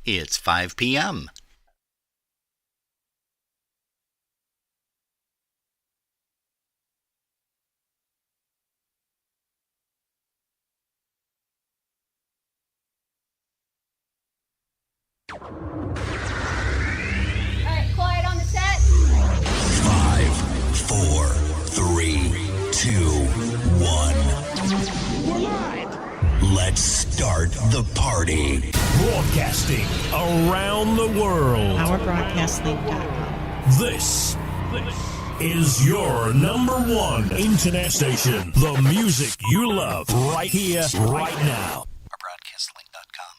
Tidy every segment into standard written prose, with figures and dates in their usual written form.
It's 5 p.m. All right, quiet on the set. 5, 4, 3, 2, 1. We're live! Let's start the party. Broadcasting around the world. OurBroadcastLink.com. This is your number one internet station. The music you love right here, right now. OurBroadcastLink.com.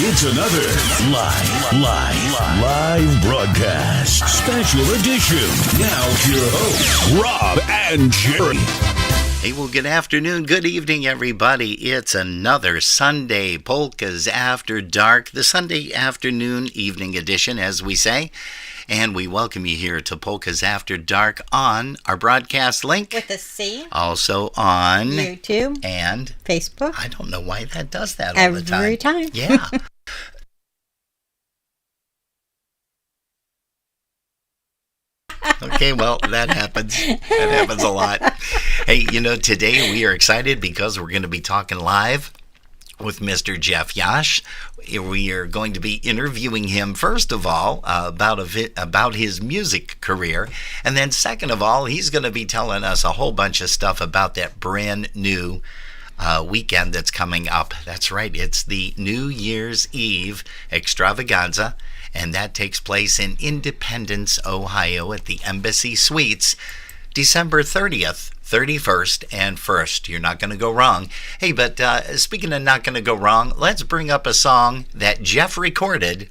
It's another live broadcast. Special edition. Now, your hosts, Rob and Jerry. Hey, well, good afternoon, good evening, everybody. It's another Sunday Polkas After Dark, the Sunday afternoon evening edition, as we say. And we welcome you here to Polkas After Dark on our broadcast link. With a C. Also on YouTube. And Facebook. I don't know why that does that all the time. Every time. Yeah. Okay, well, that happens. That happens a lot. Hey, today we are excited because we're going to be talking live with Mr. Jeff Yash. We are going to be interviewing him, first of all, about his music career. And then second of all, he's going to be telling us a whole bunch of stuff about that brand new weekend that's coming up. That's right. It's the New Year's Eve extravaganza. And that takes place in Independence, Ohio at the Embassy Suites, December 30th, 31st, and 1st. You're not going to go wrong. Hey, but speaking of not going to go wrong, let's bring up a song that Jeff recorded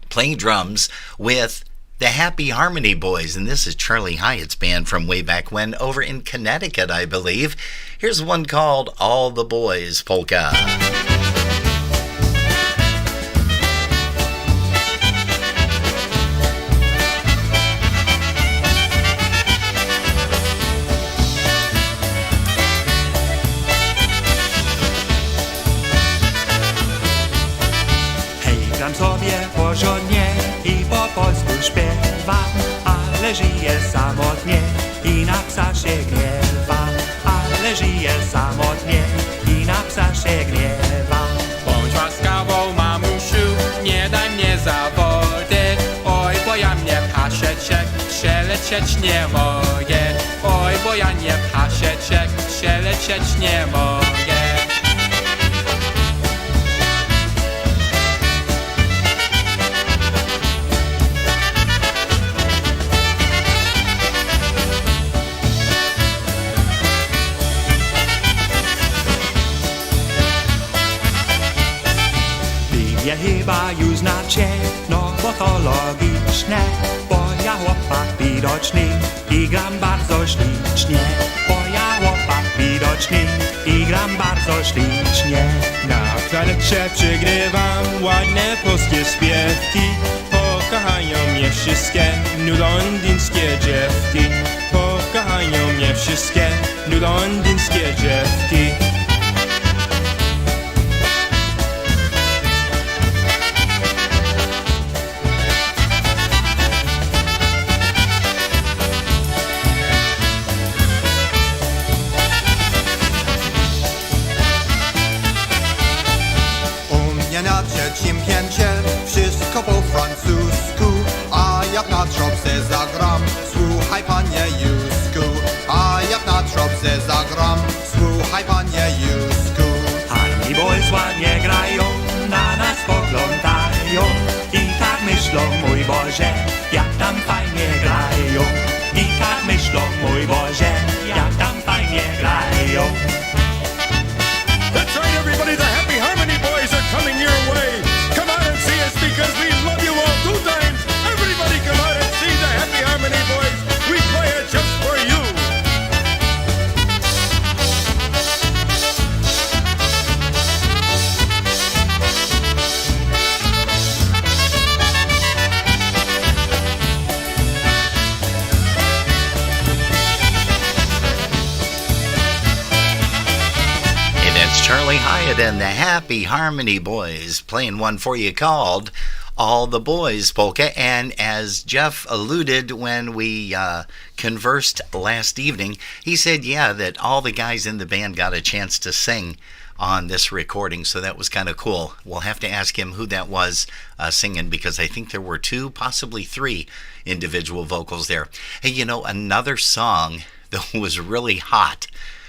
playing drums with the Happy Harmony Boys. And this is Charlie Hyatt's band from way back when over in Connecticut, I believe. Here's one called All the Boys Polka. Gram sobie porządnie i po polsku śpiewam, ale żyję samotnie i na psa się gniewam, ale żyję samotnie i na psa się gniewam. Bądź łaskawą, mamusiu, nie daj mnie zawodzić. Oj, bo ja nie pasieczek, przelecieć nie mogę. Oj, bo ja nie pasieczek, przelecieć nie mogę. Mnie chyba już znacie, no bo to logiczne, bo ja chłopak widoczny i gram bardzo ślicznie. Bo ja chłopak widoczny i gram bardzo ślicznie. Na florecie przygrywam ładne polskie śpiewki, pokochają mnie wszystkie londyńskie dziewki. Pokochają mnie wszystkie londyńskie dziewki. Na trzecim pięcie wszystko po francusku, a jak na trąbce zagram, słuchaj panie Jusku. A jak na trąbce zagram, słuchaj panie Jusku. Harmony Boys ładnie grają, na nas spoglądają. myślą, mój Boże, jak tam fajnie grają. I tak myślą, mój Boże, jak tam fajnie grają. That's right, everybody. The Happy Harmony Boys are coming your way. Come out and see us because we love you all 2 times. Everybody come out and see the Happy Harmony Boys. We play it just for you. Charlie Hyatt and the Happy Harmony Boys playing one for you called All the Boys Polka. And as Jeff alluded when we conversed last evening, he said, yeah, that all the guys in the band got a chance to sing on this recording, so that was kind of cool. We'll have to ask him who that was singing, because I think there were 2, possibly 3 individual vocals there. Hey, you know, another song that was really hot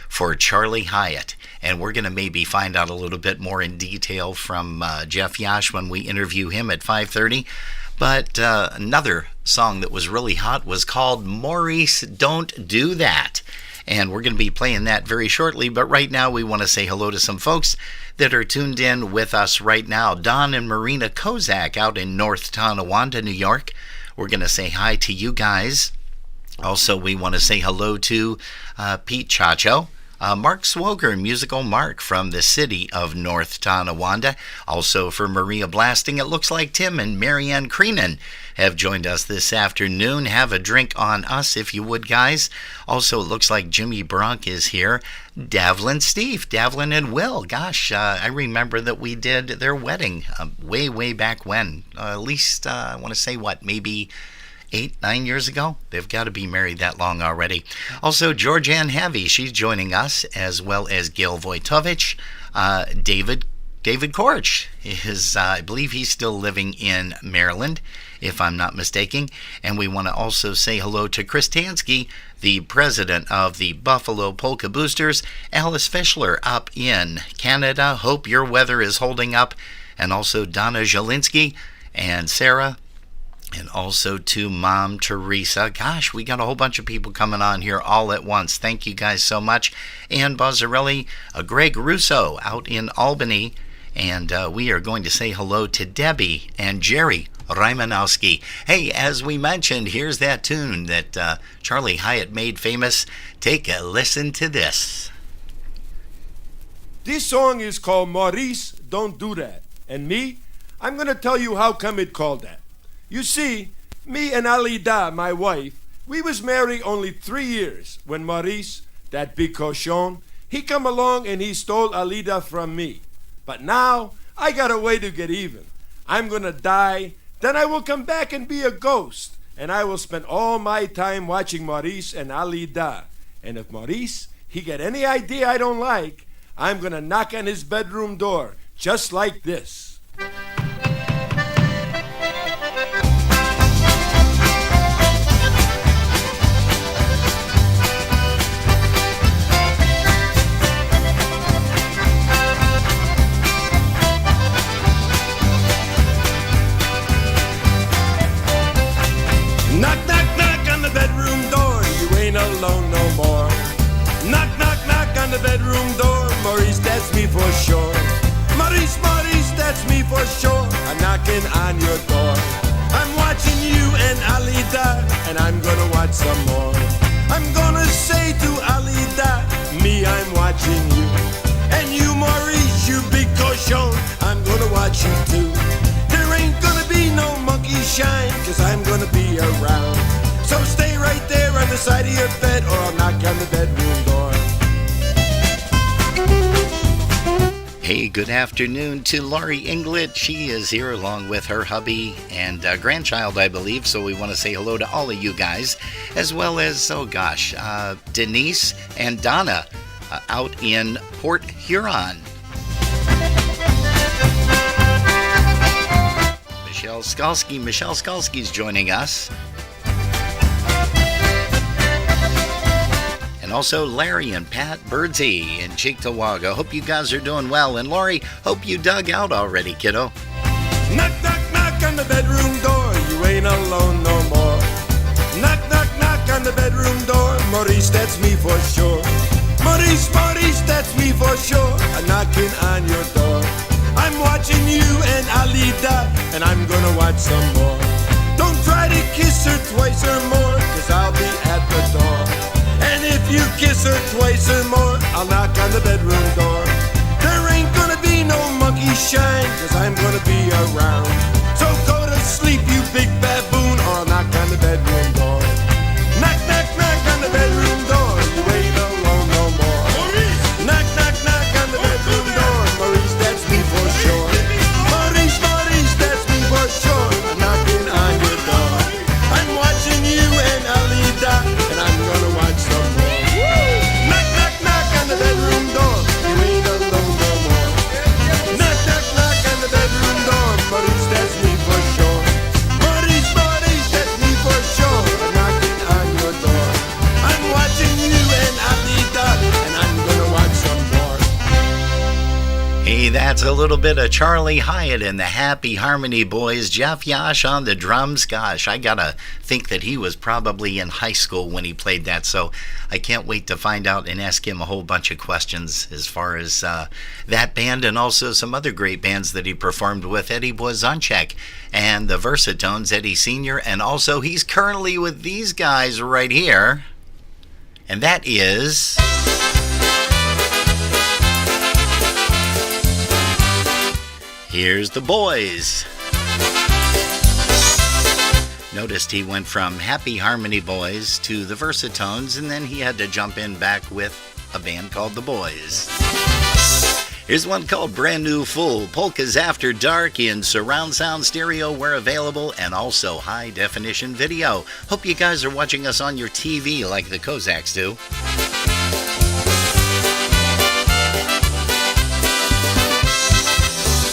for Charlie Hyatt, and we're going to maybe find out a little bit more in detail from Jeff Yash when we interview him at 5:30. But another song that was really hot was called Maurice, Don't Do That. And we're going to be playing that very shortly. But right now we want to say hello to some folks that are tuned in with us right now. Don and Marina Kozak out in North Tonawanda, New York. We're going to say hi to you guys. Also, we want to say hello to Pete Chacho. Mark Swoger, Musical Mark from the city of North Tonawanda. Also for Maria Blasting, it looks like Tim and Marianne Creenan have joined us this afternoon. Have a drink on us if you would, guys. Also, it looks like Jimmy Bronk is here. Davlin Steve, Davlin and Will. Gosh, I remember that we did their wedding way back when. At least, I want to say, maybe 8-9 years ago. They've got to be married that long already. Also, Georgianne Havey, she's joining us, as well as Gail Vojtovich. David Korch is, I believe he's still living in Maryland, if I'm not mistaken. And we want to also say hello to Chris Tansky, the president of the Buffalo Polka Boosters. Alice Fischler up in Canada. Hope your weather is holding up. And also Donna Zielinski and Sarah. And also to Mom Teresa. Gosh, we got a whole bunch of people coming on here all at once. Thank you guys so much. And Buzzarelli, Greg Russo out in Albany. And we are going to say hello to Debbie and Jerry Rymanowski. Hey, as we mentioned, here's that tune that Charlie Hyatt made famous. Take a listen to this. This song is called Maurice, Don't Do That. And me, I'm going to tell you how come it called that. You see, me and Alida, my wife, we was married only 3 years when Maurice, that big cochon, he come along and he stole Alida from me. But now, I got a way to get even. I'm gonna die, then I will come back and be a ghost, and I will spend all my time watching Maurice and Alida. And if Maurice, he get any idea I don't like, I'm gonna knock on his bedroom door, just like this. Knock, knock, knock on the bedroom door, you ain't alone no more. Knock, knock, knock on the bedroom door, Maurice, that's me for sure. Maurice, Maurice, that's me for sure. I'm knocking on your door. I'm watching you and Alida, and I'm gonna watch some more. I'm gonna say to Alida, me, I'm watching you. And you, Maurice, you big cochon, I'm gonna watch you too. There ain't gonna be no monkey shine, cause I'm gonna be around. So stay right there on the side of your bed, or I'll knock on the bedroom door. Hey, good afternoon to Laurie Inglet. She is here along with her hubby and grandchild, I believe. So we want to say hello to all of you guys, as well as, Denise and Donna out in Port Huron. Michelle Skalski's joining us. And also Larry and Pat Birdsey in Cheektowaga. Hope you guys are doing well. And Laurie, hope you dug out already, kiddo. Knock, knock, knock on the bedroom door. alone no more. Knock, knock, knock on the bedroom door. Maurice, that's me for sure. Maurice, Maurice, that's me for sure. I'm knocking on your door. I'm watching you and Alida, and I'm gonna watch some more. Don't try to kiss her twice or more, cause I'll be at the door. And if you kiss her twice or more, I'll knock on the bedroom door. There ain't gonna be no monkey shine, cause I'm gonna be around. So go to sleep, you big baboon, or I'll knock on the bedroom door. Knock, knock, knock on the bedroom door. You ain't alone no more. Knock, knock, knock on the bedroom door. Maurice, that's me for sure. Maurice, Maurice, that's me for sure. I'm knocking on your door. I'm watching you and Alida, and I'm gonna watch some more. Knock, knock, knock on the bedroom door. You ain't alone no more. Knock, knock, knock on the bedroom door. Maurice, that's me for sure. Maurice, Maurice, that's me for sure. I'm knocking on your door. I'm watching you and Alida, and I'm gonna watch some more. Hey, that's a little bit of Charlie Hyatt and the Happy Harmony Boys. Jeff Yash on the drums. Gosh, I gotta think that he was probably in high school when he played that, so I can't wait to find out and ask him a whole bunch of questions as far as that band and also some other great bands that he performed with. Eddie Blazonczyk and the Versatones, Eddie Sr., and also he's currently with these guys right here, and that is... Here's the Boys. Noticed he went from Happy Harmony Boys to the Versatones, and then he had to jump in back with a band called the Boys. Here's one called Brand New Fool. Polkas After Dark in surround sound stereo where available, and also high definition video. Hope you guys are watching us on your TV like the Kozaks do.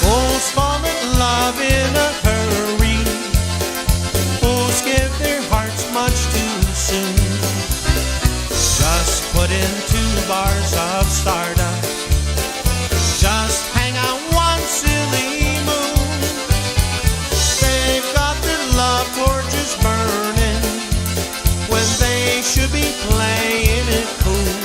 Fools fall in love in a hurry. Fools give their hearts much too soon. Just put in 2 bars of stardust. Just hang out one silly moon. They've got their love torches burning when they should be playing it cool.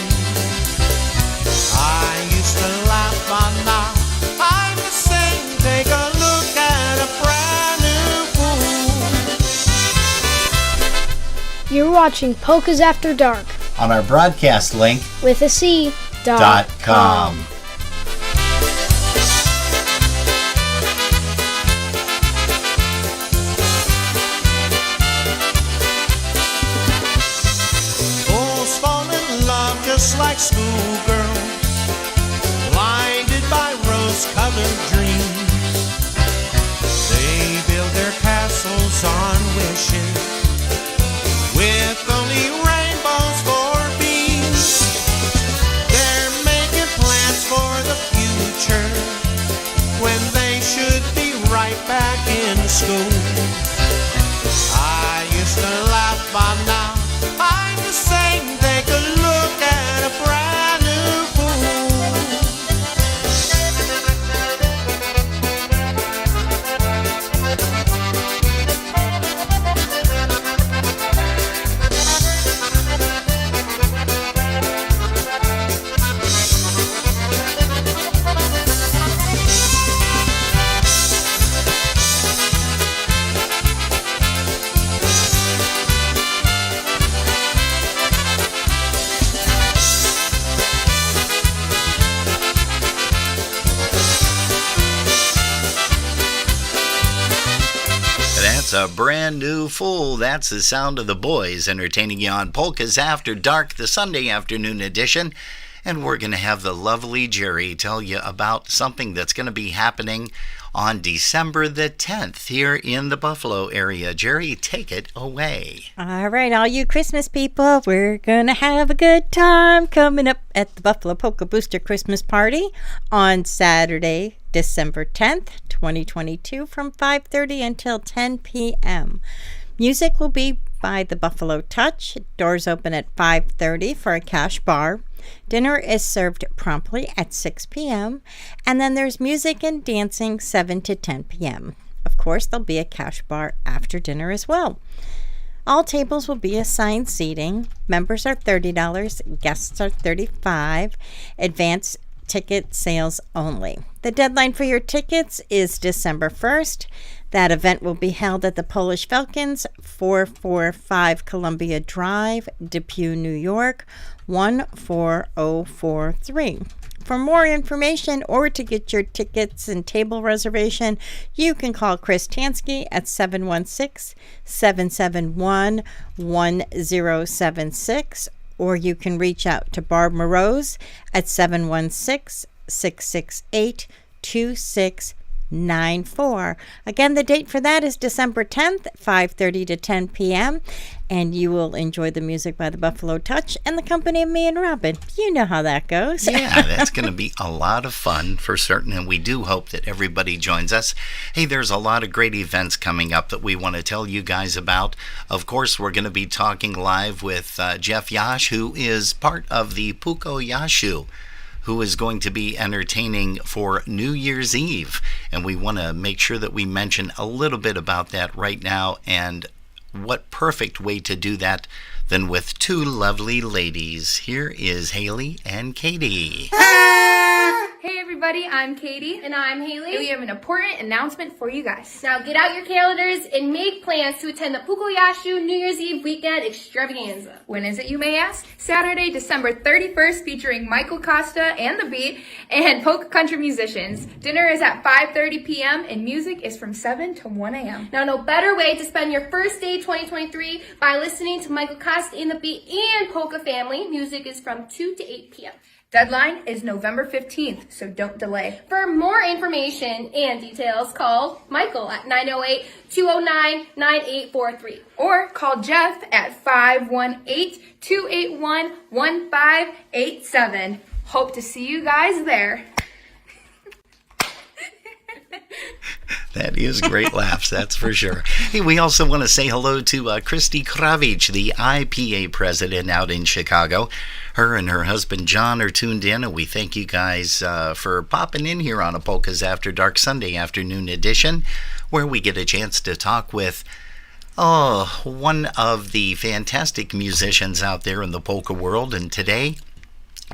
I used to laugh on that. I'm the same. Take a look at a brand new fool. You're watching Polkas After Dark On our broadcast link, with a C.com. Fools fall in love just like schoolgirls, blinded by rose-colored dreams. They build their castles on wishes with only rainbows for beams. They're making plans for the future when they should be right back in school. I used to laugh, but now I'm the same. Take a look at a brand new fool. That's a Brand New Fool. That's the sound of the Boys entertaining you on Polkas After Dark, the Sunday afternoon edition. And we're going to have the lovely Jerry tell you about something that's going to be happening on December the 10th here in the Buffalo area. Jerry, take it away. All right, all you Christmas people, we're going to have a good time coming up at the Buffalo Polka Booster Christmas Party on Saturday, December 10th, 2022 from 5:30 until 10 p.m. Music will be by the Buffalo Touch. Doors open at 5:30 for a cash bar. Dinner is served promptly at 6 p.m. And then there's music and dancing 7 to 10 p.m. Of course, course, there'll be a cash bar after dinner as well. All tables will be assigned seating. Members are $30, guests are $35. Advance ticket sales only. The deadline for your tickets is December 1st. That event will be held at the Polish Falcons, 445 Columbia Drive, Depew, New York, 14043. For more information or to get your tickets and table reservation, you can call Chris Tansky at 716-771-1076, or you can reach out to Barb Morose at 716-668-2694. Again, the date for that is December 10th, 5:30 to 10 p.m., and you will enjoy the music by the Buffalo Touch and the company of me and Robin. You know how that goes. Yeah, that's going to be a lot of fun for certain, and we do hope that everybody joins us. Hey, there's a lot of great events coming up that we want to tell you guys about. Of course, we're going to be talking live with Jeff Yash, who is part of the Puko Yashu, who is going to be entertaining for New Year's Eve. And we want to make sure that we mention a little bit about that right now, and what perfect way to do that than with two lovely ladies. Here is Haley and Katie. Hey everybody, I'm Katie. And I'm Haley. And we have an important announcement for you guys. Now get out your calendars and make plans to attend the Pukoyashu New Year's Eve weekend extravaganza. When is it, you may ask? Saturday, December 31st, featuring Michael Costa and The Beat and polka country musicians. Dinner is at 5:30 p.m. and music is from 7 to 1 a.m. Now no better way to spend your first day 2023 by listening to Michael Costa and The Beat and Polka Family. Music is from 2 to 8 p.m. Deadline is November 15th, so don't delay. For more information and details, call Michael at 908-209-9843. Or call Jeff at 518-281-1587. Hope to see you guys there. That is great laughs, that's for sure. Hey, we also want to say hello to Christy Kravich, the IPA president out in Chicago. Her and her husband John are tuned in, and we thank you guys for popping in here on a Polkas After Dark Sunday afternoon edition, where we get a chance to talk with one of the fantastic musicians out there in the polka world, and today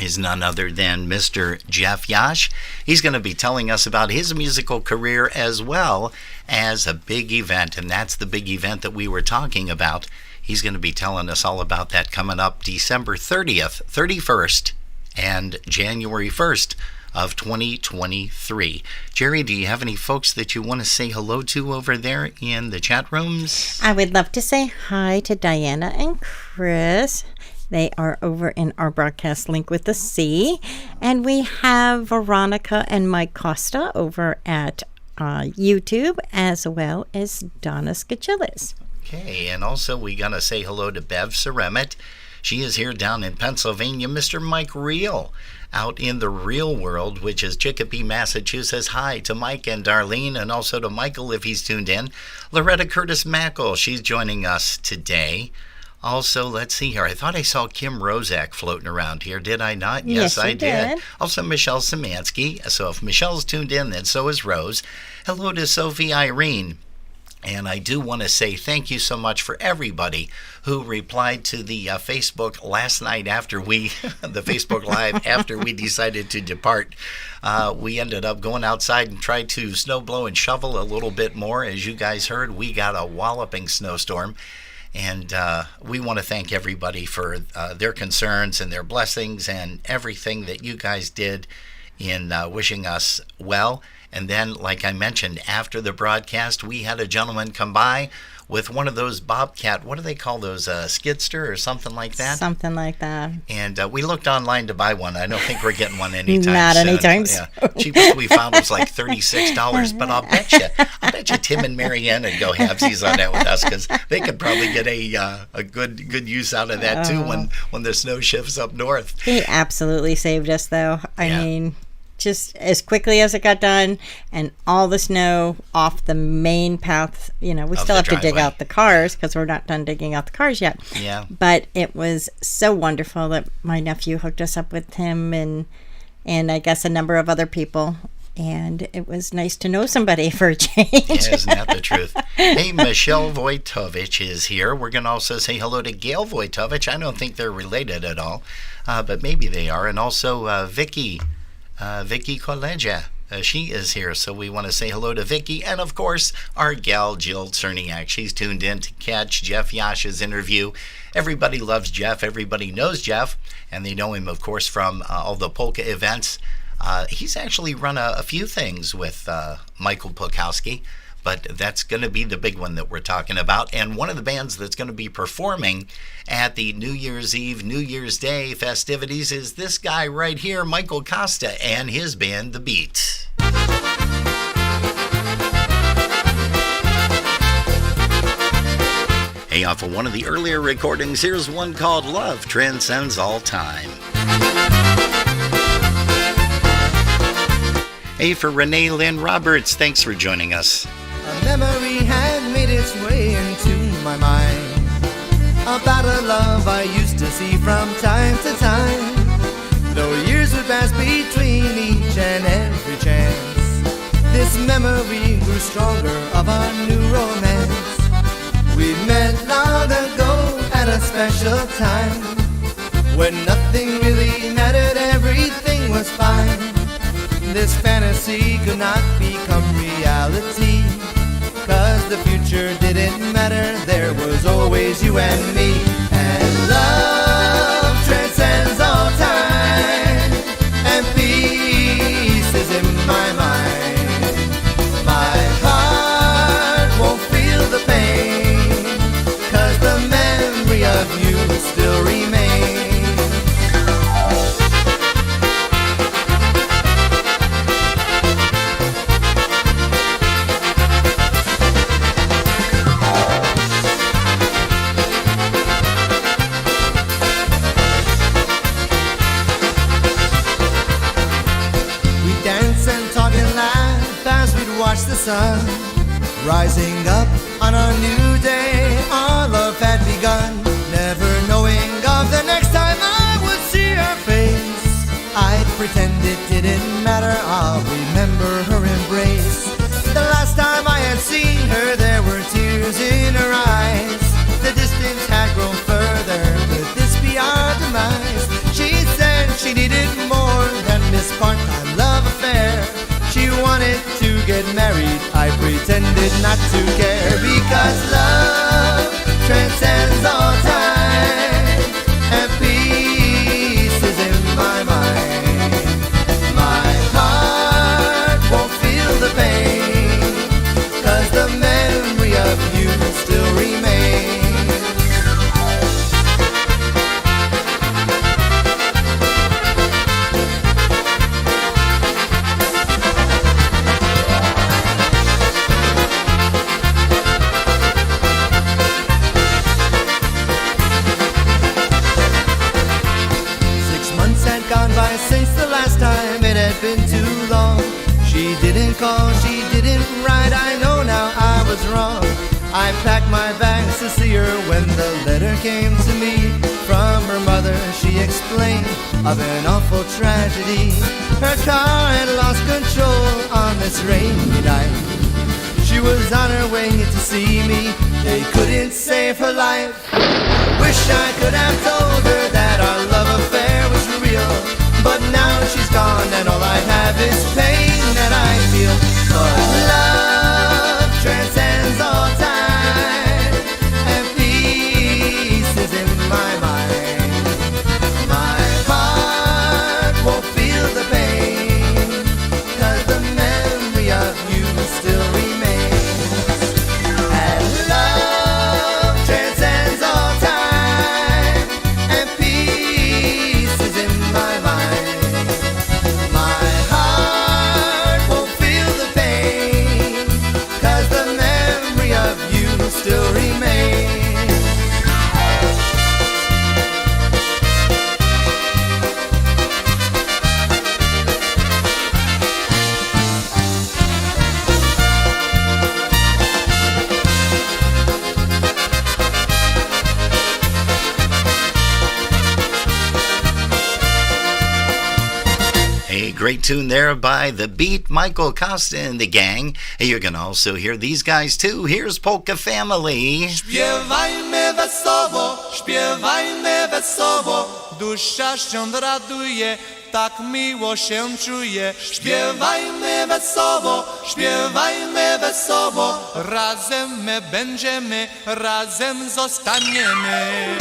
is none other than Mr. Jeff Yash. He's going to be telling us about his musical career as well as a big event, and that's the big event that we were talking about. He's going to be telling us all about that coming up December 30th, 31st, and January 1st of 2023. Jerry, do you have any folks that you want to say hello to over there in the chat rooms? I would love to say hi to Diana and Chris. They are over in our broadcast link with the C. And we have Veronica and Mike Costa over at YouTube, as well as Donna Skachillis. Okay, and also we got to say hello to Bev Ceremet. She is here down in Pennsylvania. Mr. Mike Reel out in the real world, which is Chicopee, Massachusetts. Hi to Mike and Darlene, and also to Michael if he's tuned in. Loretta Curtis Mackle, she's joining us today. Also, let's see here. I thought I saw Kim Rozak floating around here. Did I not? Yes, I did. Also, Michelle Szymanski. So if Michelle's tuned in, then so is Rose. Hello to Sophie Irene. And I do want to say thank you so much for everybody who replied to the Facebook last night after the Facebook Live after we decided to depart. We ended up going outside and tried to snow blow and shovel a little bit more. As you guys heard, we got a walloping snowstorm. And we want to thank everybody for their concerns and their blessings and everything that you guys did in wishing us well. And then, like I mentioned, after the broadcast, we had a gentleman come by with one of those Bobcat, what do they call those, Skidster or something like that? Something like that. And we looked online to buy one. I don't think we're getting one anytime Not soon. anytime soon. Yeah. Cheapest we found was like $36, but I'll bet you Tim and Marianne would go halvesies on that with us, because they could probably get a good use out of that too when the snow shifts up north. He absolutely saved us, though. I mean, just as quickly as it got done and all the snow off the main path, we still have to dig out the cars because we're not done digging out the cars yet. Yeah. But it was so wonderful that my nephew hooked us up with him and I guess a number of other people. And it was nice to know somebody for a change. Yeah, isn't that the truth? Hey, Michelle Vojtovich is here. We're going to also say hello to Gail Vojtovich. I don't think they're related at all, but maybe they are. And also Vicky Kolegia. She is here, so we want to say hello to Vicky. And, of course, our gal, Jill Cerniak. She's tuned in to catch Jeff Yash's interview. Everybody loves Jeff. Everybody knows Jeff. And they know him, of course, from all the polka events. He's actually run a few things with Michael Polkowski, but that's going to be the big one that we're talking about. And one of the bands that's going to be performing at the New Year's Eve, New Year's Day festivities is this guy right here, Michael Costa, and his band, The Beat. Hey, off of one of the earlier recordings, here's one called Love Transcends All Time. Hey, for Renee Lynn Roberts, thanks for joining us. A memory had made its way into my mind about a love I used to see from time to time. Though years would pass between each and every chance, this memory grew stronger of our new romance. We met long ago at a special time when nothing really mattered, everything was fine. This fantasy could not become reality, 'cause the future didn't matter, there was always you and me. And love transcends all time, and peace is in my mind. My heart won't feel the pain, 'cause the memory of you still remains. Watch the sun rising up on a new day. Our love had begun, never knowing of the next time I would see her face. I'd pretend it didn't matter, I'll remember her embrace. The last time I had seen her, there were tears in her eyes. The distance had grown further, could this be our demise? She said she needed more than this part-time love affair. She wanted to get married, I pretended not to care, because love transcends all time, and peace is in my mind. My heart won't feel the pain, 'cause the memory of you still remains. Since the last time, it had been too long. She didn't call, she didn't write, I know now I was wrong. I packed my bags to see her when the letter came to me from her mother. She explained of an awful tragedy. Her car had lost control on this rainy night. She was on her way to see me, they couldn't save her life. Wish I could have told her that our love affair was real, but now she's gone and all I have is pain that I feel. But love transcends all time, and peace is in my mind. My heart won't feel the pain, 'cause the memory of you still remains. And love transcends all time, great tune there by The Beat, Michael Costa and the gang. And you can also hear these guys too. Here's Polka Family. Śpiewajmy wesoło, dusza się raduje, tak miło się czuje. Śpiewajmy wesoło, razem my będziemy, razem zostaniemy.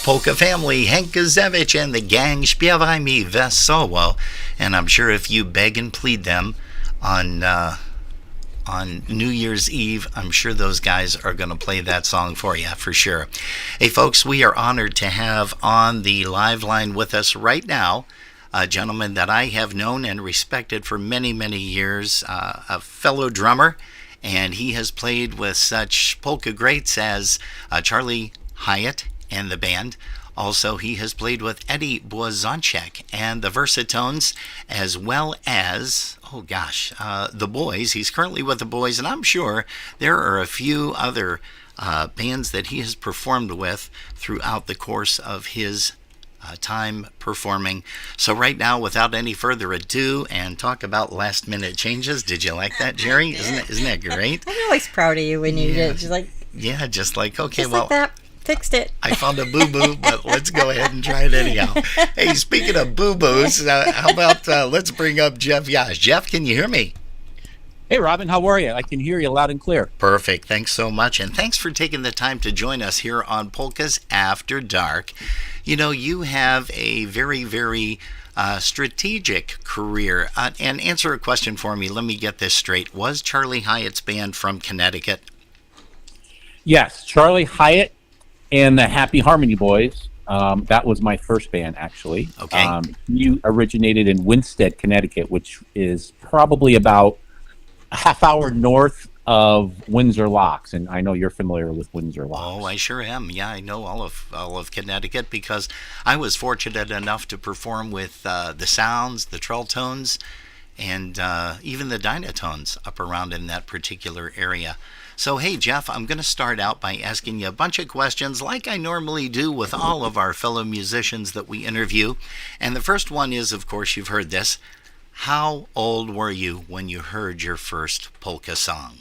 Polka Family, Hank Gazevich and the gang, Śpiewaj mi wesoło. And I'm sure if you beg and plead them on New Year's Eve, I'm sure those guys are going to play that song for you, for sure. Hey, folks, we are honored to have on the live line with us right now a gentleman that I have known and respected for many, many years, a fellow drummer, and he has played with such polka greats as Charlie Hyatt and the band. Also, he has played with Eddie Błazonczyk and the Versatones, as well as, the Boys. He's currently with the Boys, and I'm sure there are a few other bands that he has performed with throughout the course of his time performing. So right now, without any further ado, and talk about last minute changes. Did you like that, Jerry? Isn't that great? I'm always proud of you when you did. Just like okay, just like that. Fixed it. I found a boo-boo, but let's go ahead and try it anyhow. Hey, speaking of boo-boos, how about let's bring up Jeff Yash. Jeff, can you hear me? Hey, Robin, how are you? I can hear you loud and clear. Perfect. Thanks so much. And thanks for taking the time to join us here on Polkas After Dark. You know, you have a very, very strategic career. And answer a question for me. Let me get this straight. Was Charlie Hyatt's band from Connecticut? Yes, Charlie Hyatt and the Happy Harmony Boys. That was my first band, actually. Okay. You originated in Winsted, Connecticut, which is probably about a half hour north of Windsor Locks, and I know you're familiar with Windsor Locks. Oh, I sure am. Yeah, I know all of Connecticut because I was fortunate enough to perform with the Sounds, the Trelltones, and even the Dynatones up around in that particular area. So, hey, Jeff, I'm going to start out by asking you a bunch of questions like I normally do with all of our fellow musicians that we interview. And the first one is, of course, you've heard this. How old were you when you heard your first polka song?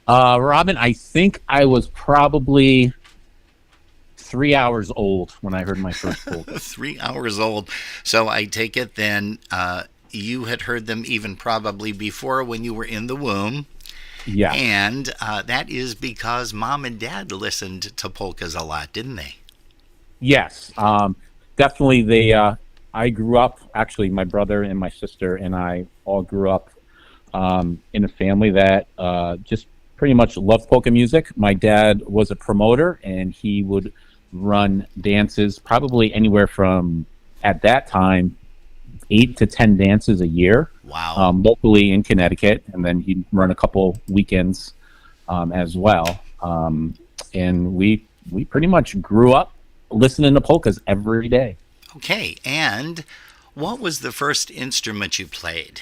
Robin, I think I was probably 3 hours old when I heard my first polka. 3 hours old. So I take it then you had heard them even probably before when you were in the womb. Yeah. And that is because mom and dad listened to polkas a lot, didn't they? Yes. Definitely. I grew up, actually, my brother and my sister and I all grew up in a family that just pretty much loved polka music. My dad was a promoter, and he would run dances probably anywhere from, at that time, 8 to 10 dances a year. Wow. Locally in Connecticut, and then he'd run a couple weekends as well. And we pretty much grew up listening to polkas every day. Okay, and what was the first instrument you played?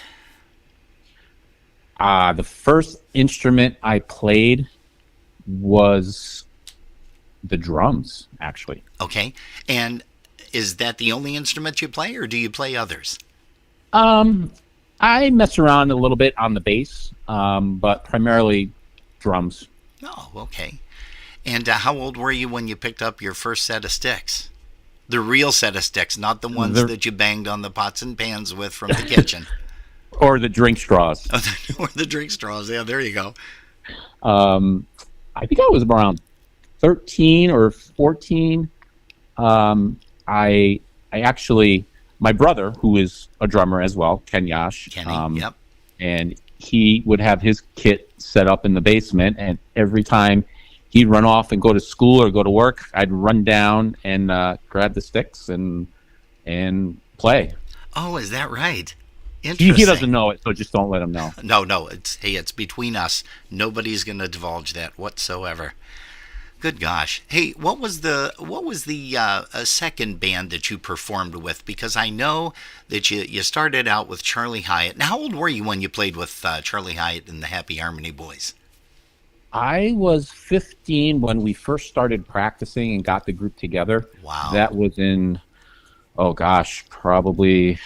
The first instrument I played was the drums, actually. Okay, and is that the only instrument you play, or do you play others? I mess around a little bit on the bass, but primarily drums. Oh, okay. And how old were you when you picked up your first set of sticks? The real set of sticks, not the ones that you banged on the pots and pans with from the kitchen. Or the drink straws. Or the drink straws. Yeah, there you go. I think I was around 13 or 14. I actually, my brother, who is a drummer as well, Yash. Kenny, yep. And he would have his kit set up in the basement, and every time he'd run off and go to school or go to work, I'd run down and grab the sticks and play. Oh, is that right? Interesting. He doesn't know it, so just don't let him know. No. It's between us. Nobody's going to divulge that whatsoever. Good gosh. Hey, what was the second band that you performed with? Because I know that you started out with Charlie Hyatt. Now, how old were you when you played with Charlie Hyatt and the Happy Harmony Boys? I was 15 when we first started practicing and got the group together. Wow. That was in, probably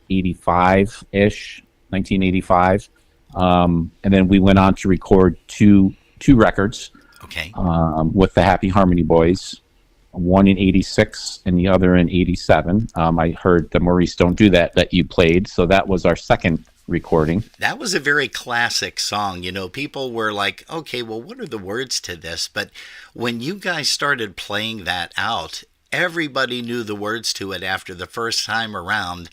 85-ish, 1985. And then we went on to record two records. Okay. With the Happy Harmony Boys, one in 86 and the other in 87. I heard the Maurice Don't Do That you played, so that was our second recording. That was a very classic song. You know, people were like, okay, well, what are the words to this? But when you guys started playing that out, everybody knew the words to it after the first time around.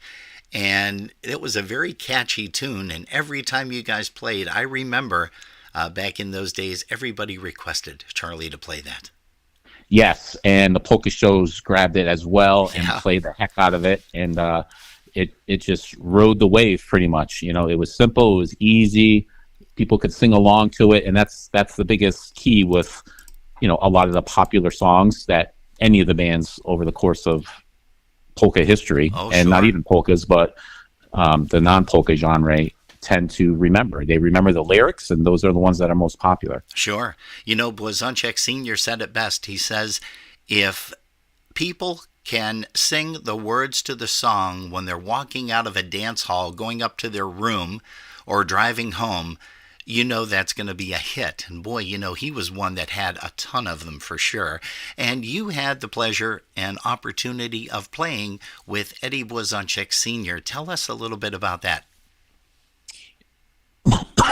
And it was a very catchy tune. And every time you guys played, I remember back in those days, everybody requested Charlie to play that. Yes, and the polka shows grabbed it as well and played the heck out of it. And it just rode the wave pretty much. You know, it was simple, it was easy. People could sing along to it. And that's the biggest key with, a lot of the popular songs that any of the bands over the course of polka history, not even polkas, but the non-polka genre tend to remember. They remember the lyrics, and those are the ones that are most popular. Sure. Blazonczyk Sr. said it best. He says, if people can sing the words to the song when they're walking out of a dance hall, going up to their room, or driving home, that's going to be a hit. And boy, he was one that had a ton of them for sure. And you had the pleasure and opportunity of playing with Eddie Blazonczyk Sr. Tell us a little bit about that.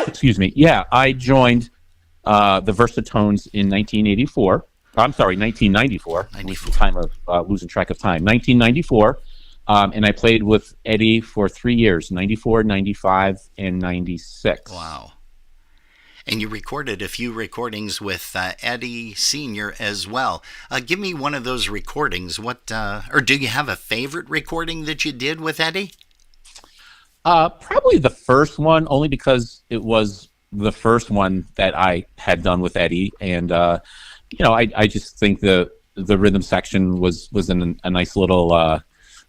Excuse me. Yeah, I joined the Versatones in 1984. I'm sorry, 1994. 94. Time of losing track of time. 1994. And I played with Eddie for 3 years, 94, 95, and 96. Wow. And you recorded a few recordings with Eddie Sr. as well. Give me one of those recordings. Or do you have a favorite recording that you did with Eddie? Probably the first one, only because it was the first one that I had done with Eddie. And, I just think the rhythm section was in a nice little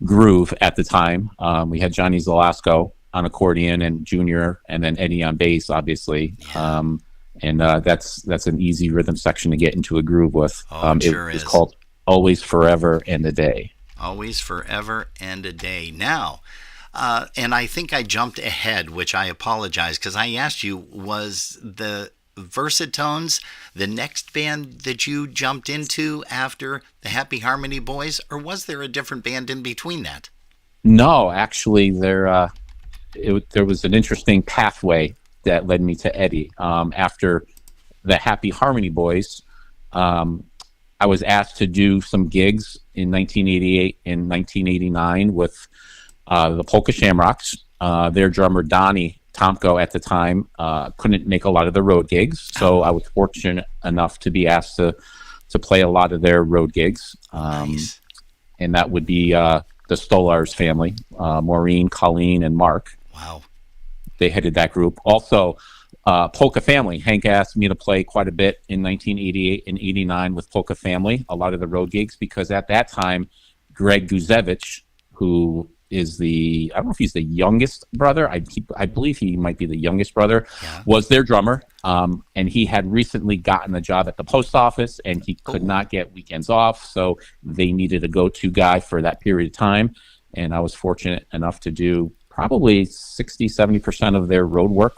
groove at the time. We had Johnny Zelasco on accordion and Junior, and then Eddie on bass, obviously. Yeah. And that's an easy rhythm section to get into a groove with. It sure is. It's called Always, Forever, and a Day. Always, Forever, and a Day. Now, and I think I jumped ahead, which I apologize, because I asked you, was the Versatones the next band that you jumped into after the Happy Harmony Boys, or was there a different band in between that? No, actually, there was an interesting pathway that led me to Eddie. After the Happy Harmony Boys, I was asked to do some gigs in 1988 and 1989 with the Polka Shamrocks. Their drummer, Donnie Tomko, at the time, couldn't make a lot of the road gigs, so I was fortunate enough to be asked to play a lot of their road gigs. Nice. And that would be the Stolars family, Maureen, Colleen, and Mark. Wow. They headed that group. Also, Polka Family. Hank asked me to play quite a bit in 1988 and 89 with Polka Family, a lot of the road gigs, because at that time, Greg Guzevich, who is I don't know if he's the youngest brother, I believe he might be the youngest brother, was their drummer. And he had recently gotten a job at the post office, and he could not get weekends off, so they needed a go-to guy for that period of time. And I was fortunate enough to do probably 60-70% of their road work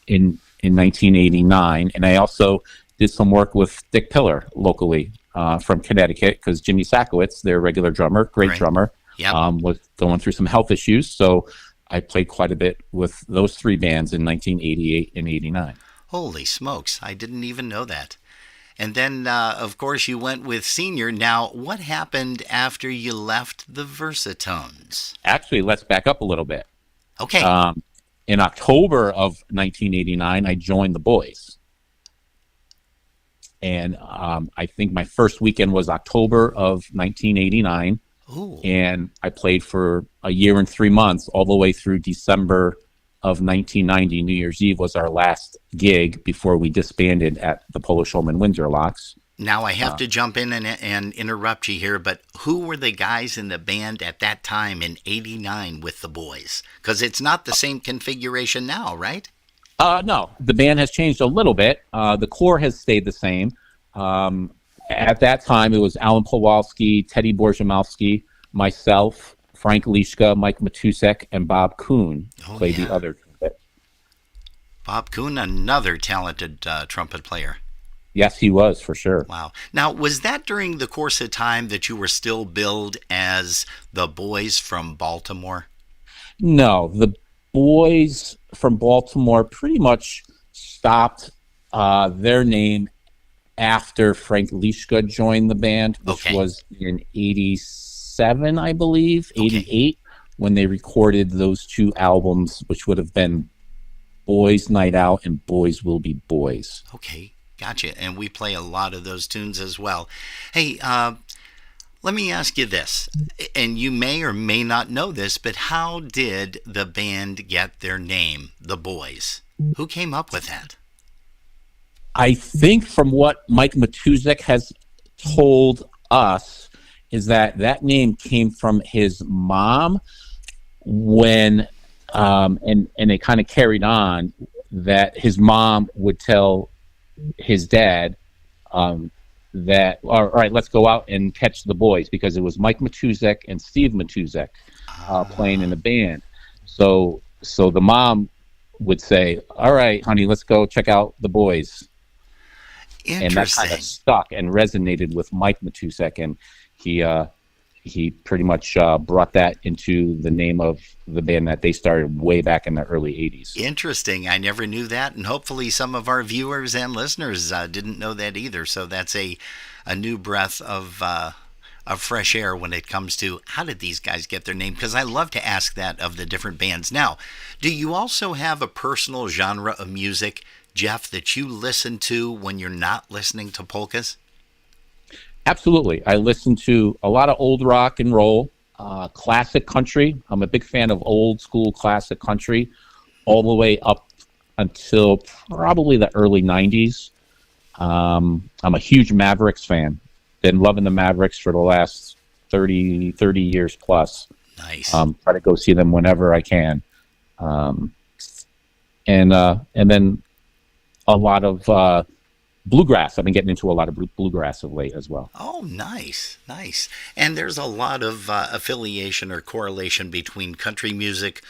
in 1989. And I also did some work with Dick Pillar locally from Connecticut, because Jimmy Sakowitz, their regular drummer, great drummer, was going through some health issues. So I played quite a bit with those three bands in 1988 and 89. Holy smokes, I didn't even know that. And then, of course, you went with Senior. Now, what happened after you left the Versatones? Actually, let's back up a little bit. Okay. In October of 1989, I joined the Boys. And I think my first weekend was October of 1989. Ooh. And I played for a year and 3 months, all the way through December of 1990. New Year's Eve was our last gig before we disbanded at the Polish Home in Windsor Locks. Now, I have to jump in and interrupt you here, but who were the guys in the band at that time in 89 with the Boys? Because it's not the same configuration now, right? No, the band has changed a little bit. The core has stayed the same. At that time, it was Alan Pawlowski, Teddy Borzymowski, myself, Frank Lischka, Mike Matusek, and Bob Kuhn played the other trumpet. Bob Kuhn, another talented trumpet player. Yes, he was, for sure. Wow. Now, was that during the course of time that you were still billed as the Boys from Baltimore? No, the Boys from Baltimore pretty much stopped their name after Frank Lischka joined the band, which was in 87, I believe, 88, when they recorded those two albums, which would have been Boys Night Out and Boys Will Be Boys. Okay, gotcha. And we play a lot of those tunes as well. Hey, let me ask you this, and you may or may not know this, but how did the band get their name, the Boys? Who came up with that? I think from what Mike Matusek has told us is that name came from his mom when, and it kind of carried on, that his mom would tell his dad that, all right, let's go out and catch the Boys, because it was Mike Matusek and Steve Matusek playing in the band. So the mom would say, all right, honey, let's go check out the Boys. And that kind of stuck and resonated with Mike Matusek, and he pretty much brought that into the name of the band that they started way back in the early 80s. Interesting. I never knew that, and hopefully some of our viewers and listeners didn't know that either. So that's a new breath of fresh air when it comes to how did these guys get their name? Because I love to ask that of the different bands. Now, do you also have a personal genre of music, Jeff, that you listen to when you're not listening to polkas? Absolutely. I listen to a lot of old rock and roll, classic country. I'm a big fan of old school classic country, all the way up until probably the early 90s. I'm a huge Mavericks fan. Been loving the Mavericks for the last 30 years plus. Nice. Try to go see them whenever I can. And then a lot of bluegrass. I've been getting into a lot of bluegrass of late as well. Oh, nice. And there's a lot of affiliation or correlation between country music,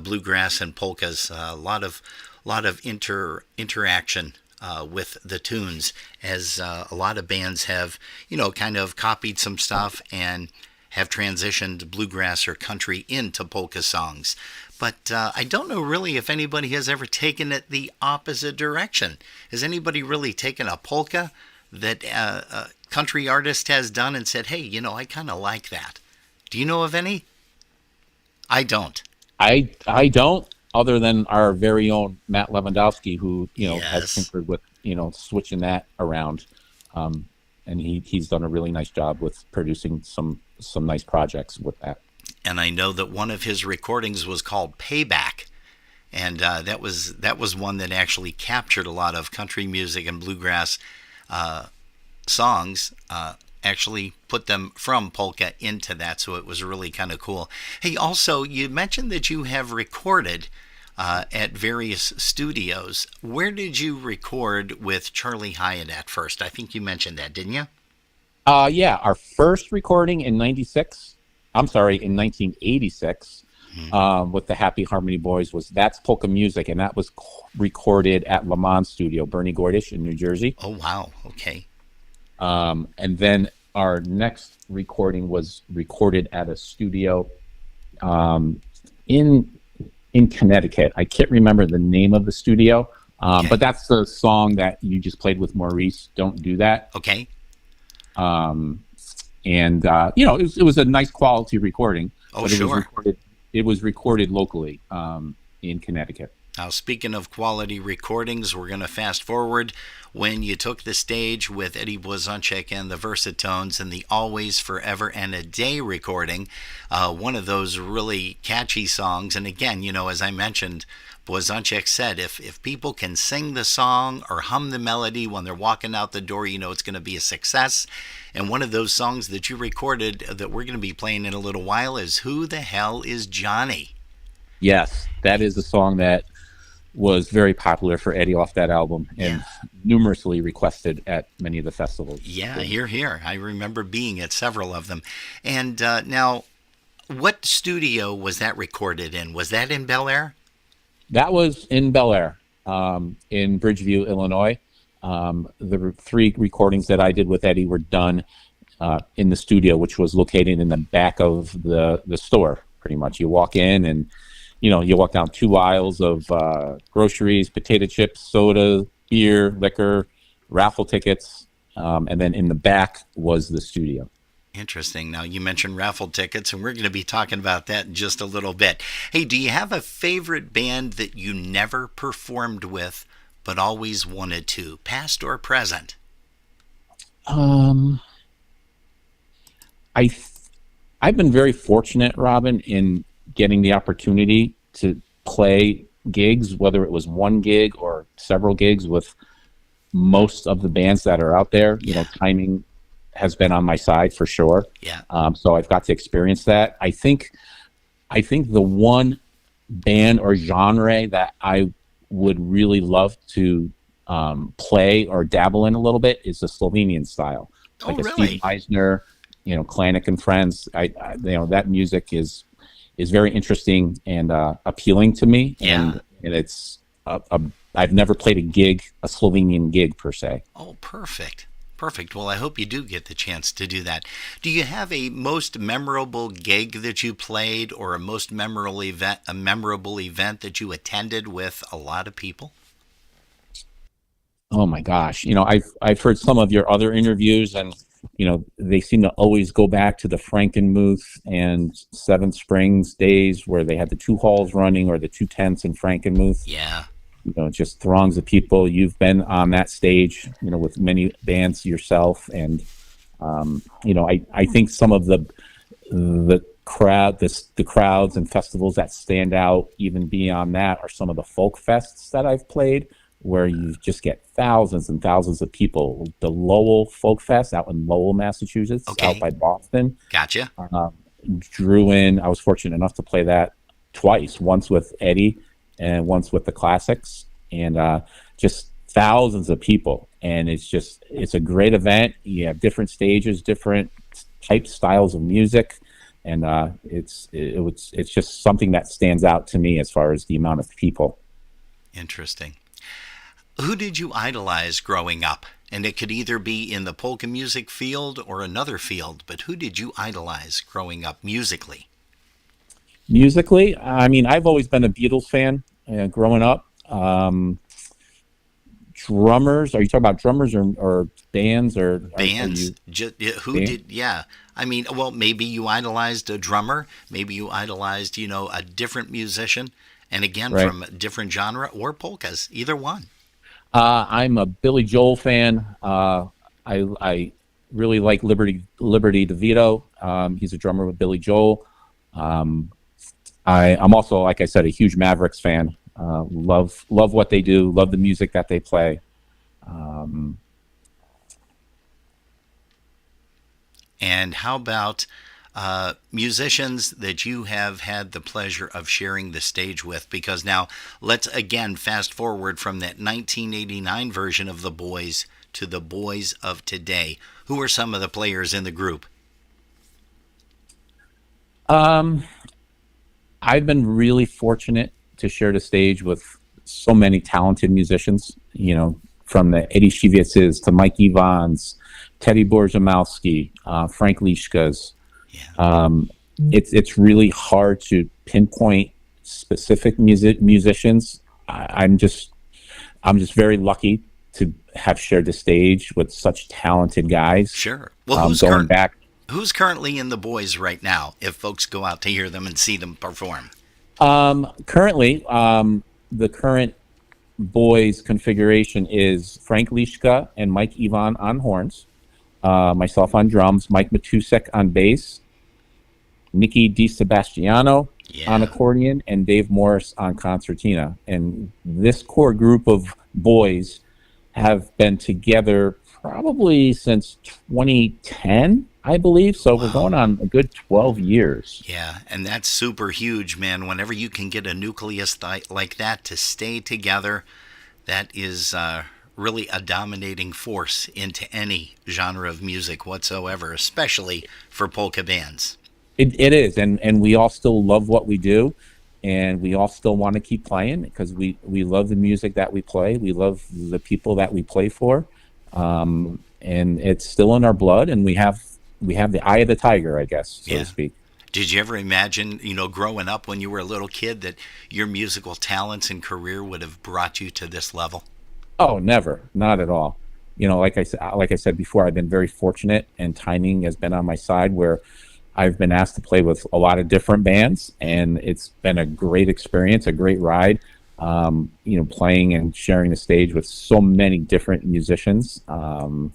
bluegrass, and polkas. A lot of lot of interaction with the tunes, as a lot of bands have, kind of copied some stuff and have transitioned bluegrass or country into polka songs. But I don't know really if anybody has ever taken it the opposite direction. Has anybody really taken a polka that a country artist has done and said, hey, I kind of like that? Do you know of any? I don't. I don't, other than our very own Matt Lewandowski, who Yes. has tinkered with switching that around, and he's done a really nice job with producing some nice projects with that. And I know that one of his recordings was called Payback, and that was one that actually captured a lot of country music and bluegrass songs. Actually put them from polka into that, so it was really kind of cool. Hey, also, you mentioned that you have recorded at various studios. Where did you record with Charlie Hyatt at first? I think you mentioned that, didn't you? Yeah, our first recording in 1986, with the Happy Harmony Boys that's polka music, and that was recorded at Le Mans Studio, Bernie Gordish in New Jersey. Oh, wow. Okay. And then our next recording was recorded at a studio in Connecticut. I can't remember the name of the studio, but that's the song that you just played with Maurice, Don't Do That. Okay. And it was a nice quality recording. Oh, but sure. It was recorded locally in Connecticut. Now, speaking of quality recordings, we're going to fast forward when you took the stage with Eddie Blazonczyk and the Versatones and the Always, Forever, and a Day recording, one of those really catchy songs. And again, as I mentioned, Blazonczyk said, if people can sing the song or hum the melody when they're walking out the door, it's going to be a success. And one of those songs that you recorded that we're going to be playing in a little while is Who the Hell is Johnny? Yes, that is a song that was very popular for Eddie off that album, and numerously requested at many of the festivals. Yeah, here. I remember being at several of them. And now, what studio was that recorded in? Was that in Bel Air? That was in Bel Air, in Bridgeview, Illinois. The 3 recordings that I did with Eddie were done in the studio, which was located in the back of the store, pretty much. You walk in and you walk down 2 aisles of groceries, potato chips, soda, beer, liquor, raffle tickets, and then in the back was the studio. Interesting. Now, you mentioned raffle tickets, and we're going to be talking about that in just a little bit. Hey, do you have a favorite band that you never performed with but always wanted to, past or present? I've been very fortunate, Robin, in getting the opportunity to play gigs, whether it was one gig or several gigs with most of the bands that are out there. Timing has been on my side for sure. Yeah. So I've got to experience that. I think the one band or genre that I would really love to play or dabble in a little bit is the Slovenian style. Like a really? Steve Eisner, Klanik and Friends. That music is very interesting and appealing to me. Yeah. And it's I've never played a Slovenian gig per se. Oh, perfect. Well, I hope you do get the chance to do that. Do you have a most memorable gig that you played, or a most memorable event that you attended with a lot of people? Oh my gosh. I've heard some of your other interviews, and they seem to always go back to the Frankenmuth and Seven Springs days where they had the 2 halls running, or the 2 tents in Frankenmuth. Yeah. Just throngs of people. You've been on that stage, with many bands yourself. And, I think some of the crowds and festivals that stand out even beyond that are some of the folk fests that I've played, where you just get thousands and thousands of people. The Lowell Folk Fest out in Lowell, Massachusetts, out by Boston. Gotcha. Drew in, I was fortunate enough to play that twice, once with Eddie and once with the Classics, and just thousands of people. And it's a great event. You have different stages, different styles of music, and it's just something that stands out to me as far as the amount of people. Interesting. Who did you idolize growing up? And it could either be in the polka music field or another field, but who did you idolize growing up musically? Musically, I mean, I've always been a Beatles fan growing up. Drummers, are you talking about drummers or bands or Bands? Who band? did, yeah. I mean, well, maybe you idolized a drummer, maybe you idolized, a different musician, and again, Right. from a different genre or polkas, either one. I'm a Billy Joel fan. I really like Liberty DeVito. He's a drummer with Billy Joel. I'm also, like I said, a huge Mavericks fan. Love what they do. Love the music that they play. And how about musicians that you have had the pleasure of sharing the stage with? Because now let's again fast forward from that 1989 version of The Boys to the Boys of today. Who are some of the players in the group? I've been really fortunate to share the stage with so many talented musicians, from the Eddie Shivietzes to Mike Ivans, Teddy Borzomowski, Frank Lishkas. It's really hard to pinpoint specific musicians. I'm just very lucky to have shared the stage with such talented guys. Sure. Well, who's currently in the Boys right now, if folks go out to hear them and see them perform? Currently, the current Boys configuration is Frank Lishka and Mike Ivan on horns, myself on drums, Mike Matusek on bass, Nikki DiSebastiano on accordion, and Dave Morris on concertina. And this core group of boys have been together probably since 2010, I believe. So we're going on a good 12 years. Yeah, and that's super huge, man. Whenever you can get a nucleus like that to stay together, that is really a dominating force into any genre of music whatsoever, especially for polka bands. It is, and we all still love what we do, and we all still want to keep playing because we love the music that we play. We love the people that we play for, and it's still in our blood, and we have the eye of the tiger, I guess, so to speak. Did you ever imagine, growing up when you were a little kid, that your musical talents and career would have brought you to this level? Oh, never, not at all. Like I said before, I've been very fortunate, and timing has been on my side where I've been asked to play with a lot of different bands, and it's been a great experience, a great ride. Playing and sharing the stage with so many different musicians. But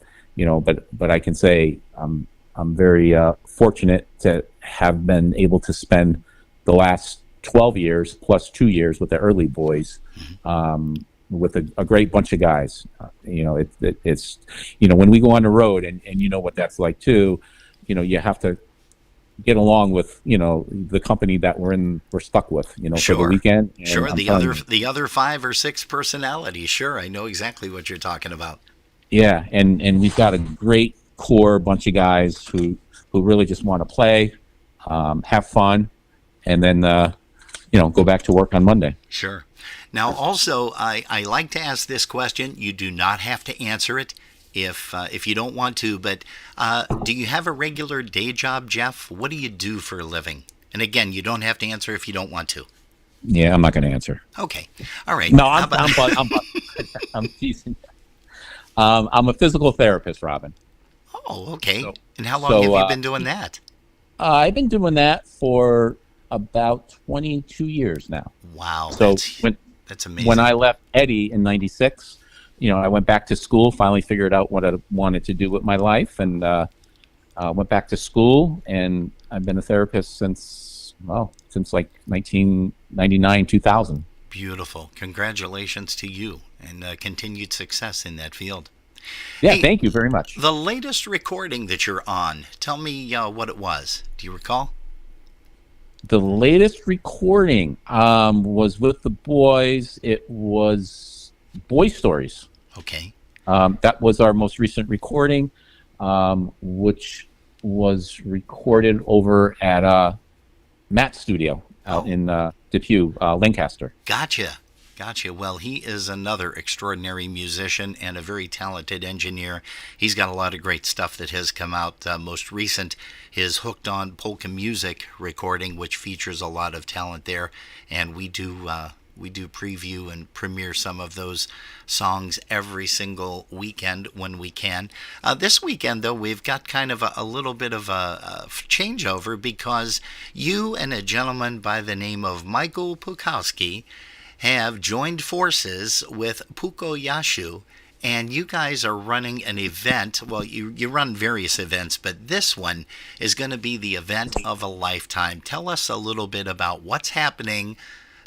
I can say I'm very fortunate to have been able to spend the last 12 years plus 2 years with the early boys, with a great bunch of guys. It's when we go on the road, and you know what that's like too. You have to get along with the company that we're stuck with for the weekend. And sure, the other 5 or 6 personalities. Sure, I know exactly what you're talking about. Yeah, and we've got a great core bunch of guys who really just want to play, have fun, and then go back to work on Monday. Sure. Now, also, I like to ask this question. You do not have to answer it if you don't want to, but do you have a regular day job, Jeff? What do you do for a living? And again, you don't have to answer if you don't want to. Yeah, I'm not going to answer. Okay. All right. No, I'm teasing. I'm a physical therapist, Robin. Oh, okay. And how long have you been doing that? I've been doing that for about 22 years now. Wow. So that's amazing. When I left Eddie in '96, I went back to school, finally figured out what I wanted to do with my life, and went back to school, and I've been a therapist since like 1999, 2000. Beautiful. Congratulations to you, and continued success in that field. Yeah, hey, thank you very much. The latest recording that you're on, tell me what it was. Do you recall? The latest recording was with the boys. It was Boy Stories. Okay. That was our most recent recording, which was recorded over at Matt's studio out in Depew, Lancaster. Gotcha. Gotcha. Well, he is another extraordinary musician and a very talented engineer. He's got a lot of great stuff that has come out. Most recent, his Hooked on Polka Music recording, which features a lot of talent there, and we do preview and premiere some of those songs every single weekend when we can. This weekend, though, we've got kind of a little bit of a changeover because you and a gentleman by the name of Michael Pukowski have joined forces with Puko Yashu, and you guys are running an event. Well, you run various events, but this one is going to be the event of a lifetime. Tell us a little bit about what's happening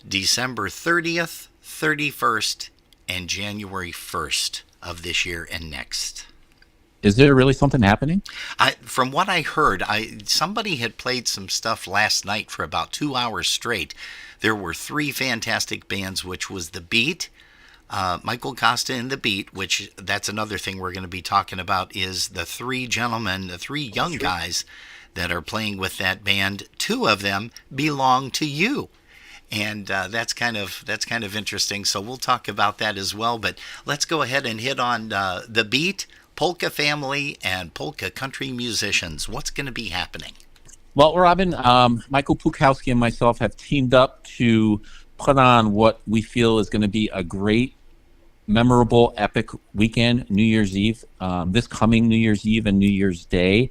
December 30th, 31st, and January 1st of this year and next. Is there really something happening? From what I heard, somebody had played some stuff last night for about 2 hours straight. There were 3 fantastic bands, which was The Beat, Michael Costa and The Beat, which that's another thing we're going to be talking about, is the 3 gentlemen, the 3 young guys that are playing with that band. 2 of them belong to you. And that's kind of interesting. So we'll talk about that as well. But let's go ahead and hit on The Beat, Polka Family, and Polka Country Musicians. What's going to be happening? Well, Robin, Michael Pukowski and myself have teamed up to put on what we feel is going to be a great, memorable, epic weekend, New Year's Eve, this coming New Year's Eve and New Year's Day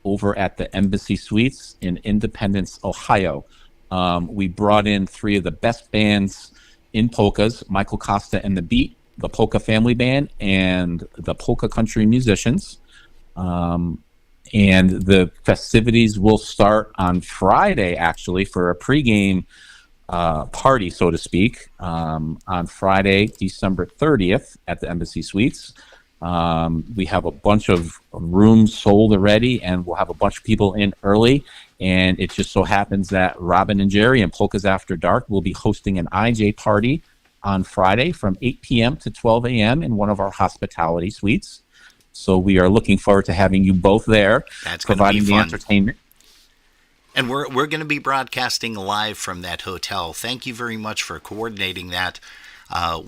over at the Embassy Suites in Independence, Ohio. We brought in 3 of the best bands in polkas, Michael Costa and The Beat, the Polka Family Band, and the Polka Country Musicians. And the festivities will start on Friday, actually, for a pregame party, so to speak, on Friday, December 30th at the Embassy Suites. We have a bunch of rooms sold already, and we'll have a bunch of people in early. And it just so happens that Robin and Jerry and Polkas After Dark will be hosting an IJ party on Friday from 8 p.m. to 12 a.m. in one of our hospitality suites. So we are looking forward to having you both there, That's providing the entertainment. And we're going to be broadcasting live from that hotel. Thank you very much for coordinating that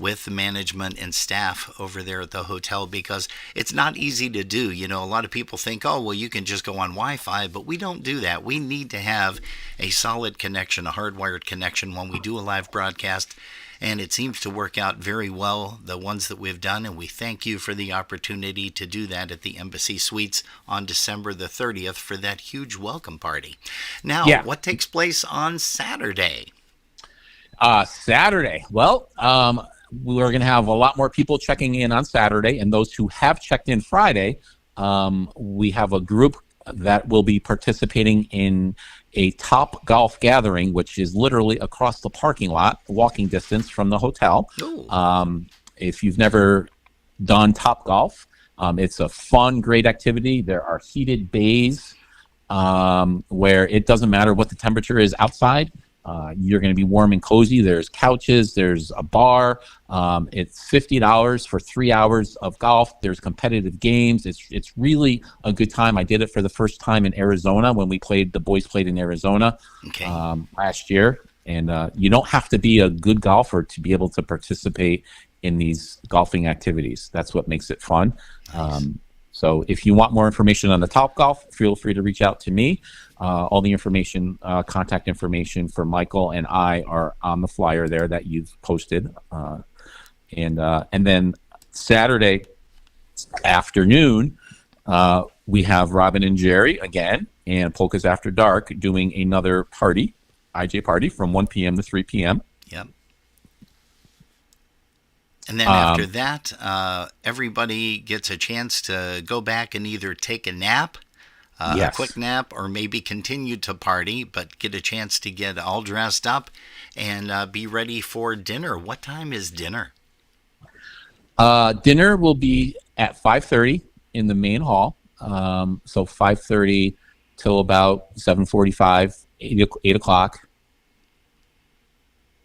with the management and staff over there at the hotel, because it's not easy to do. You know, a lot of people think, oh, well, you can just go on Wi-Fi, but we don't do that. We need to have a solid connection, a hardwired connection when we do a live broadcast. And it seems to work out very well, the ones that we've done, and we thank you for the opportunity to do that at the Embassy Suites on December the 30th for that huge welcome party. Now, What takes place on Saturday? Saturday. Well, we're going to have a lot more people checking in on Saturday, and those who have checked in Friday, we have a group that will be participating in a Top Golf gathering, which is literally across the parking lot, walking distance from the hotel. If you've never done Top Golf, it's a fun, great activity. There are heated bays where it doesn't matter what the temperature is outside. You're going to be warm and cozy. There's couches. There's a bar. It's $50 for 3 hours of golf. There's competitive games. It's really a good time. I did it for the first time in Arizona when the boys played in Arizona last year. And you don't have to be a good golfer to be able to participate in these golfing activities. That's what makes it fun. Nice. So if you want more information on the Top Golf, feel free to reach out to me. All the information, contact information for Michael and I are on the flyer there that you've posted. And then Saturday afternoon, we have Robin and Jerry again and Polkas After Dark doing another party, IJ party, from 1 p.m. to 3 p.m. Yep. And then after that, everybody gets a chance to go back and either take a nap, a quick nap, or maybe continue to party, but get a chance to get all dressed up and be ready for dinner. What time is dinner? Dinner will be at 5:30 in the main hall. So 5:30 till about 7:45, 8 o'clock.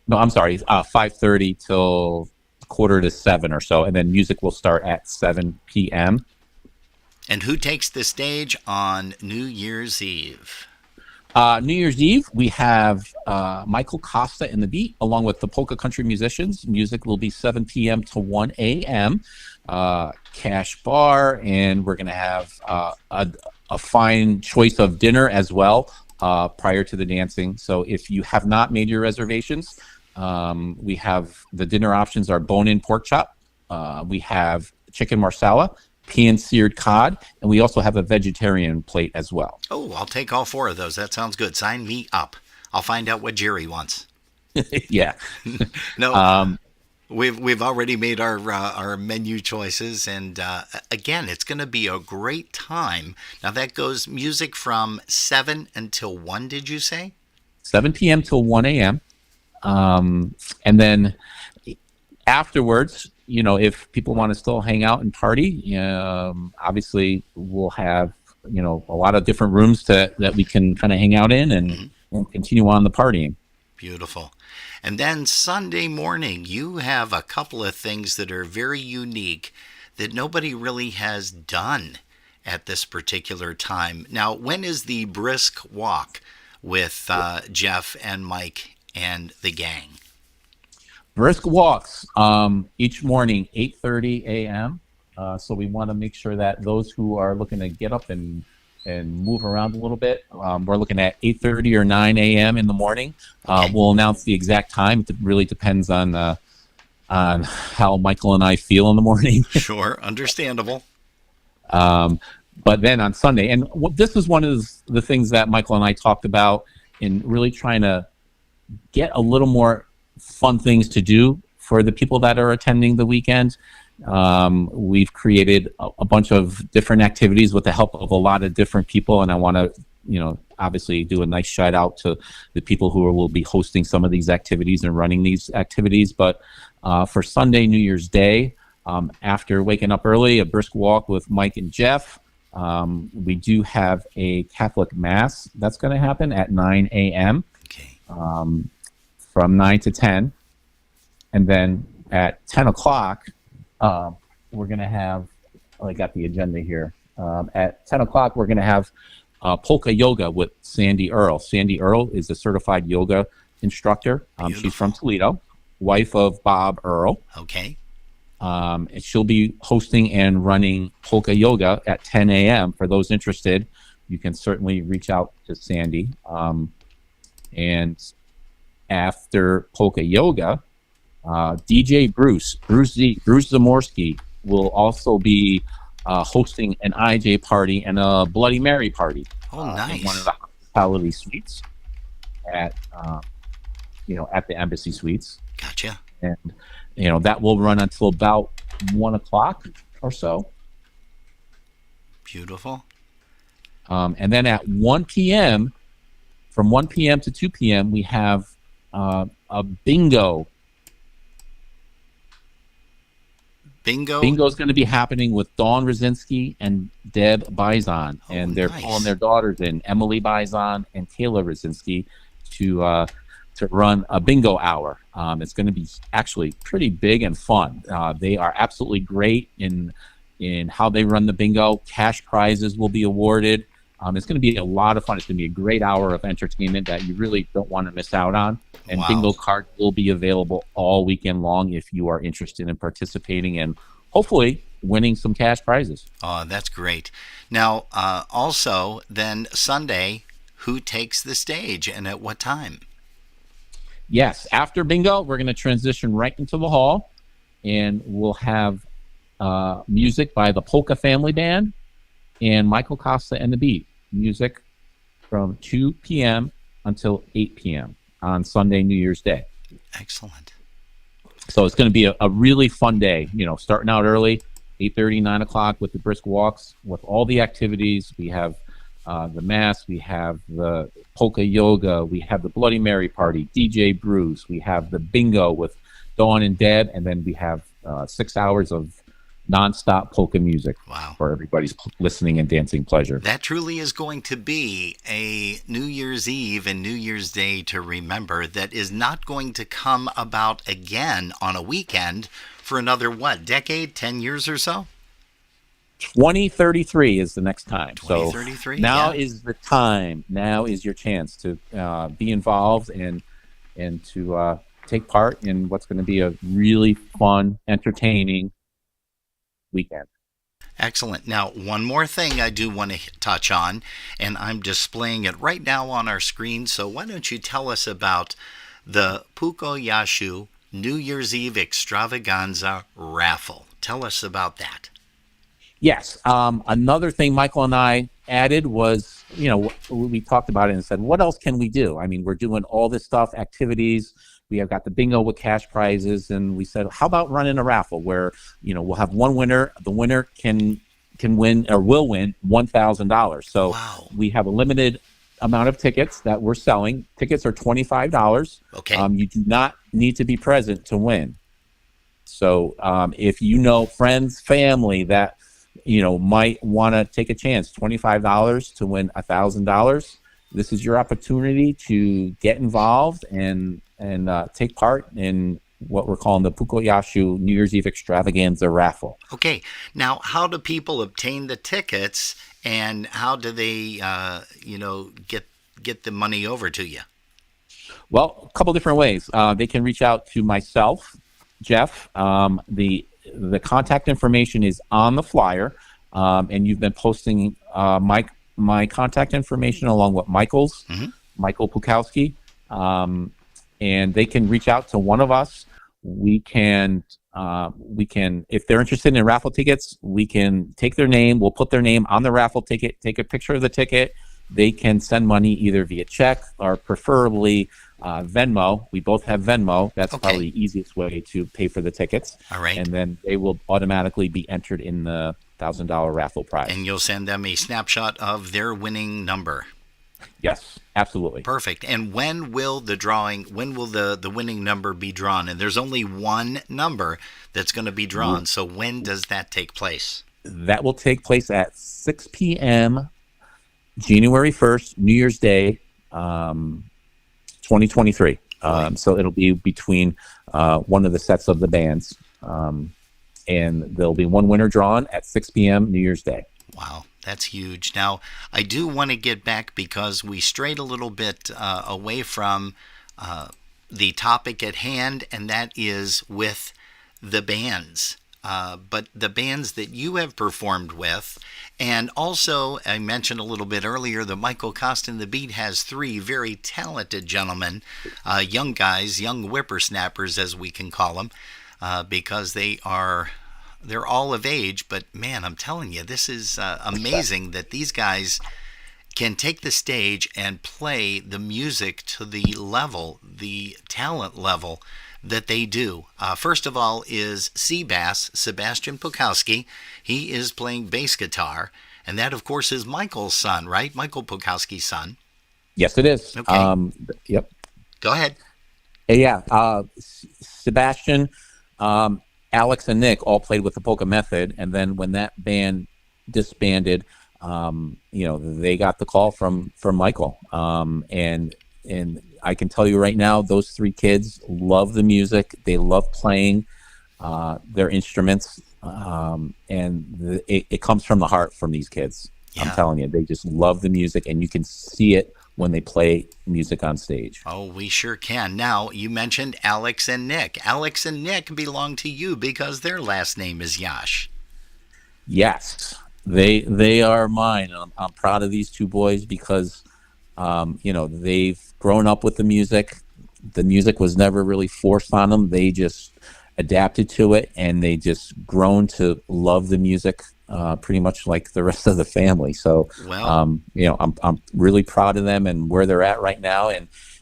No, I'm sorry, 5:30 till 6:45 or so, and then music will start at 7 p.m. And who takes the stage on New Year's Eve? New Year's Eve, we have Michael Costa and the Beat, along with the Polka Country Musicians. Music will be 7 p.m. to 1 a.m. Cash bar, and we're going to have a fine choice of dinner as well prior to the dancing. So if you have not made your reservations, we have the dinner options are bone-in pork chop. We have chicken marsala, pan-seared cod, and we also have a vegetarian plate as well. Oh, I'll take all 4 of those. That sounds good. Sign me up. I'll find out what Jerry wants. Yeah. No, we've already made our menu choices, and again, it's going to be a great time. Now that goes music from 7 until 1. Did you say? 7 p.m. till 1 a.m. And then afterwards, if people want to still hang out and party, obviously we'll have, a lot of different rooms that we can kind of hang out in and continue on the partying. Beautiful. And then Sunday morning, you have a couple of things that are very unique that nobody really has done at this particular time. Now, when is the brisk walk with Jeff and Mike and the gang? Brisk walks each morning, 8:30 a.m. So we want to make sure that those who are looking to get up and move around a little bit, we're looking at 8:30 or 9 a.m. in the morning. Okay. We'll announce the exact time. It really depends on how Michael and I feel in the morning. Sure, understandable. But then on Sunday, and this is one of the things that Michael and I talked about in really trying to get a little more fun things to do for the people that are attending the weekend. We've created a bunch of different activities with the help of a lot of different people, and I want to, obviously do a nice shout out to the people who will be hosting some of these activities and running these activities. But for Sunday, New Year's Day, after waking up early, a brisk walk with Mike and Jeff, we do have a Catholic Mass that's going to happen at 9 a.m. Okay. From 9 to 10. And then at 10 o'clock, we're going to have, I got the agenda here. At 10 o'clock, we're going to have Polka Yoga with Sandy Earl. Sandy Earl is a certified yoga instructor. She's from Toledo, wife of Bob Earl. Okay. And she'll be hosting and running Polka Yoga at 10 a.m. For those interested, you can certainly reach out to Sandy. And after Polka Yoga, DJ Bruce Zamorski will also be hosting an IJ party and a Bloody Mary party. Oh, nice. In one of the hospitality suites at the Embassy Suites. Gotcha. And that will run until about 1 o'clock or so. Beautiful. And then at 1 p.m., from 1 p.m. to 2 p.m., we have a bingo. Bingo? Bingo is going to be happening with Dawn Rosinski and Deb Bizon. And they're pulling their daughters in, Emily Bizon and Kayla Rosinski, to run a bingo hour. It's going to be actually pretty big and fun. They are absolutely great in how they run the bingo. Cash prizes will be awarded. It's going to be a lot of fun. It's going to be a great hour of entertainment that you really don't want to miss out on. And bingo cards will be available all weekend long if you are interested in participating and hopefully winning some cash prizes. Oh, that's great. Now, also, then Sunday, who takes the stage and at what time? Yes, after bingo, we're going to transition right into the hall, and we'll have music by the Polka Family Band and Michael Costa and the Beat. Music from 2 p.m. until 8 p.m. on Sunday, New Year's Day. Excellent. So it's going to be a really fun day, starting out early, 8:30, 9 o'clock with the brisk walks, with all the activities. We have the Mass, we have the Polka Yoga, we have the Bloody Mary party, DJ Bruce, we have the bingo with Dawn and Deb, and then we have 6 hours of nonstop polka music for everybody's listening and dancing pleasure. That truly is going to be a New Year's Eve and New Year's Day to remember that is not going to come about again on a weekend for another, decade, 10 years or so? 2033 is the next time. 2033, So now yeah. is the time. Now is your chance to be involved and to take part in what's going to be a really fun, entertaining weekend. Excellent. Now, one more thing I do want to touch on, and I'm displaying it right now on our screen. So why don't you tell us about the Puko Yashu New Year's Eve Extravaganza raffle? Tell us about that. Yes. Another thing Michael and I added was, we talked about it and said, what else can we do? I mean, we're doing all this stuff, activities. We have got the bingo with cash prizes, and we said, how about running a raffle where, we'll have one winner. The winner can win or will win $1,000. So we have a limited amount of tickets that we're selling. Tickets are $25. Okay. You do not need to be present to win. So if friends, family that might want to take a chance, $25 to win $1,000. This is your opportunity to get involved and take part in what we're calling the Puko Yashu New Year's Eve Extravaganza raffle. Okay. Now, how do people obtain the tickets, and how do they, get the money over to you? Well, a couple different ways. They can reach out to myself, Jeff. The contact information is on the flyer, and you've been posting my contact information along with Michael's, Michael Pukowski, and they can reach out to one of us. We can, if they're interested in raffle tickets, we can take their name. We'll put their name on the raffle ticket, take a picture of the ticket. They can send money either via check or preferably Venmo. We both have Venmo. That's probably the easiest way to pay for the tickets. All right. And then they will automatically be entered in the $1,000 raffle prize. And you'll send them a snapshot of their winning number. Yes, absolutely. Perfect. And when will the winning number be drawn? And there's only one number that's going to be drawn. So when does that take place? That will take place at 6 p.m. January 1st, New Year's Day, 2023. So it'll be between one of the sets of the bands. And there'll be one winner drawn at 6 p.m. New Year's Day. Wow, that's huge. Now, I do want to get back because we strayed a little bit away from the topic at hand, and that is with the bands. But the bands that you have performed with, and also I mentioned a little bit earlier that Michael Costa and the Beat has three very talented gentlemen, young guys, young whippersnappers as we can call them, because they're all of age. But man, I'm telling you, this is amazing that these guys can take the stage and play the music to the talent level that they do. First of all is Seabass, Sebastian Pukowski. He is playing bass guitar, and that, of course, is Michael's son, right? Michael Pukowski's son. Yes, it is. Okay. Yep. Go ahead. Yeah. Sebastian, Alex, and Nick all played with the Polka Method, and then when that band disbanded, they got the call from Michael, and I can tell you right now, those three kids love the music. They love playing their instruments, and it comes from the heart from these kids. Yeah. I'm telling you, they just love the music, and you can see it when they play music on stage. Oh, we sure can. Now, you mentioned Alex and Nick. Alex and Nick belong to you because their last name is Yash. Yes, they are mine. I'm proud of these two boys because they've grown up with the music. The music was never really forced on them. They just adapted to it, and they just grown to love the music pretty much like the rest of the family. So, I'm really proud of them and where they're at right now,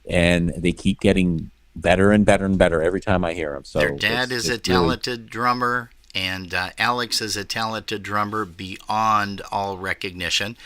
and they keep getting better and better and better every time I hear them. So their dad is a talented drummer. And Alex is a talented drummer beyond all recognition.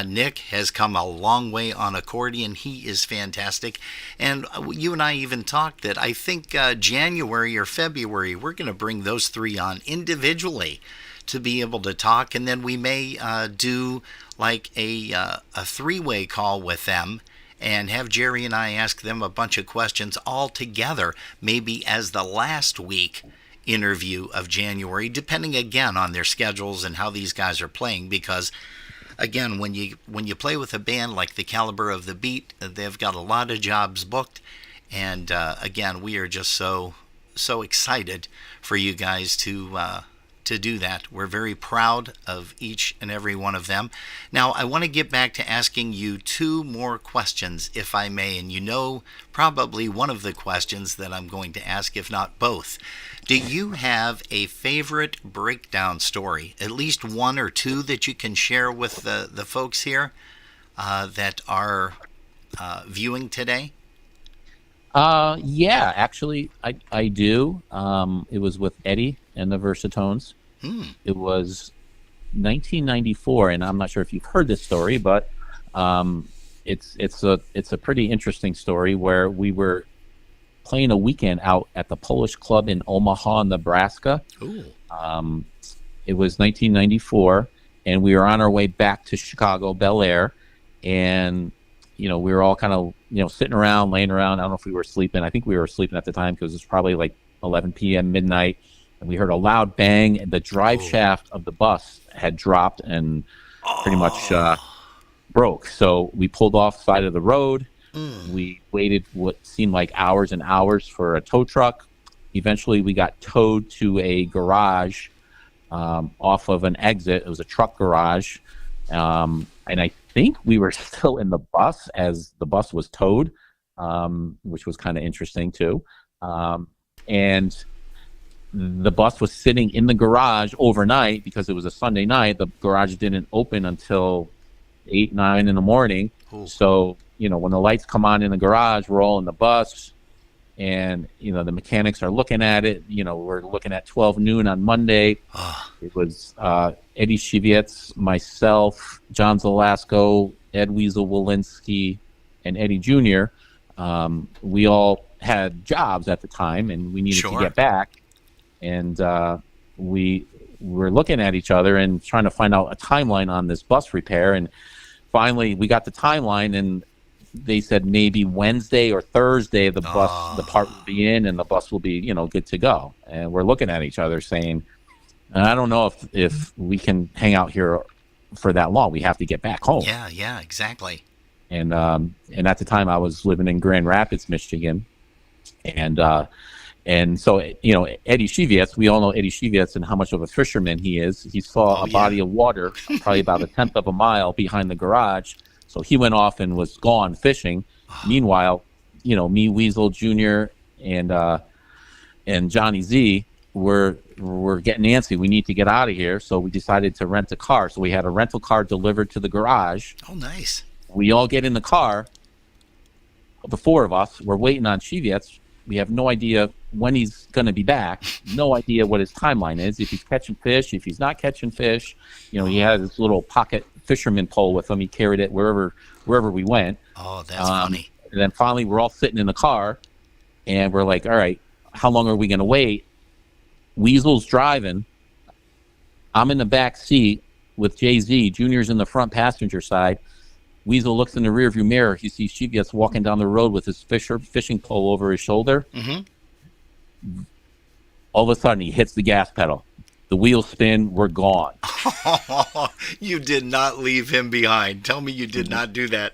Nick has come a long way on accordion. He is fantastic. And you and I even talked that I think January or February, we're going to bring those three on individually to be able to talk. And then we may do like a three-way call with them and have Jerry and I ask them a bunch of questions all together, maybe as the last week interview of January, depending again on their schedules and how these guys are playing. Because again, when you play with a band like the caliber of the Beat, they've got a lot of jobs booked, and again, we are just so excited for you guys to do that. We're very proud of each and every one of them. Now, I want to get back to asking you two more questions, if I may, and you know probably one of the questions that I'm going to ask, if not both. Do you have a favorite breakdown story, at least one or two that you can share with the folks here that are viewing today? Yeah, actually, I do. It was with Eddie and the Versatones. It was 1994, and I'm not sure if you've heard this story, but it's a pretty interesting story where we were playing a weekend out at the Polish club in Omaha, Nebraska. Ooh. It was 1994, and we were on our way back to Chicago, Bel Air, and we were all kind of sitting around, laying around. I don't know if we were sleeping. I think we were sleeping at the time because it was probably like 11 p.m. midnight, and we heard a loud bang, and the drive shaft of the bus had dropped and pretty much broke. So we pulled off the side of the road. We waited what seemed like hours and hours for a tow truck. Eventually, we got towed to a garage off of an exit. It was a truck garage, and I think we were still in the bus as the bus was towed, which was kind of interesting too. And the bus was sitting in the garage overnight because it was a Sunday night. The garage didn't open until 8, 9 in the morning. Ooh. So, when the lights come on in the garage, we're all in the bus, and, the mechanics are looking at it. We're looking at 12 noon on Monday. It was Eddie Shivietz, myself, John Zelasco, Ed Weasel Walensky, and Eddie Jr. We all had jobs at the time, and we needed to get back. And we were looking at each other and trying to find out a timeline on this bus repair. And finally, we got the timeline, and they said maybe Wednesday or Thursday the part will be in, and the bus will be, good to go. And we're looking at each other saying, I don't know if we can hang out here for that long. We have to get back home. Yeah, exactly. And at the time I was living in Grand Rapids, Michigan. And so, Eddie Shivietz, we all know Eddie Shivietz and how much of a fisherman he is. He saw a body of water probably about a tenth of a mile behind the garage. So he went off and was gone fishing. Meanwhile, me, Weasel Jr., and Johnny Z were getting antsy. We need to get out of here. So we decided to rent a car. So we had a rental car delivered to the garage. Oh, nice. We all get in the car. The four of us, we're waiting on Shivietz. We have no idea when he's going to be back. No idea what his timeline is. If he's catching fish, if he's not catching fish. He had his little pocket fisherman pole with him. He carried it wherever we went. Oh, that's funny. And then finally, we're all sitting in the car, and we're like, all right, how long are we going to wait? Weasel's driving. I'm in the back seat with Jay-Z. Junior's in the front passenger side. Weasel looks in the rearview mirror. He sees Shivietz walking down the road with his fishing pole over his shoulder. Mm-hmm. All of a sudden, he hits the gas pedal. The wheels spin. We're gone. You did not leave him behind. Tell me you did not do that.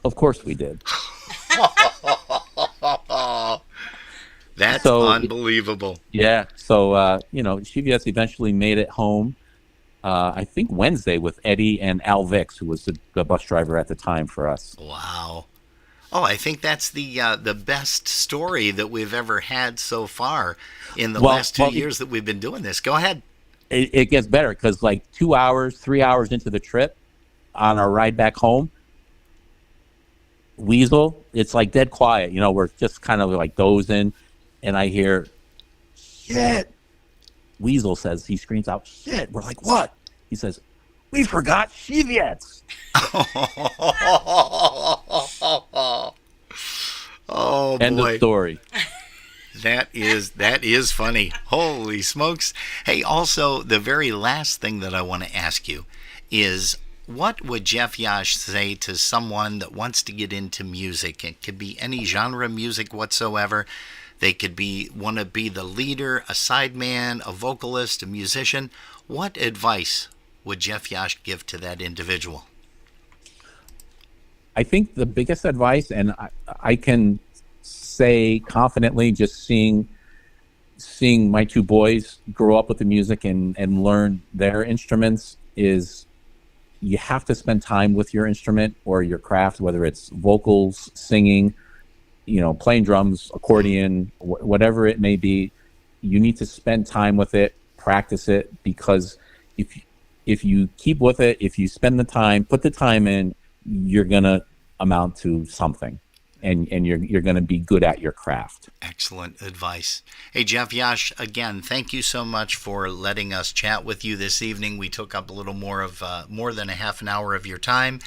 Of course we did. That's unbelievable. Yeah. So, Shivietz eventually made it home. I think Wednesday with Eddie and Al Vicks, who was the bus driver at the time for us. Wow. Oh, I think that's the best story that we've ever had so far in the last 2 years that we've been doing this. Go ahead. It gets better because 2 hours, 3 hours into the trip on our ride back home, Weasel, it's dead quiet. We're just kind of dozing, and I hear, shit. Weasel says, he screams out, shit. We're like, what? He says, we forgot Shivietz. Oh, End boy. of story. That is funny. Holy smokes. Hey, also, the very last thing that I want to ask you is, what would Jeff Yash say to someone that wants to get into music? It could be any genre of music whatsoever, They could want to be the leader, a sideman, a vocalist, a musician. What advice would Jeff Yash give to that individual? I think the biggest advice, and I can say confidently, just seeing my two boys grow up with the music and learn their instruments, is you have to spend time with your instrument or your craft, whether it's vocals, singing, playing drums, accordion, whatever it may be. You need to spend time with it, practice it, because if you keep with it, if you spend the time, put the time in, you're gonna amount to something, and you're gonna be good at your craft. Excellent advice. Hey, Jeff Yash, again, thank you so much for letting us chat with you this evening. We took up a little more than a half an hour of your time,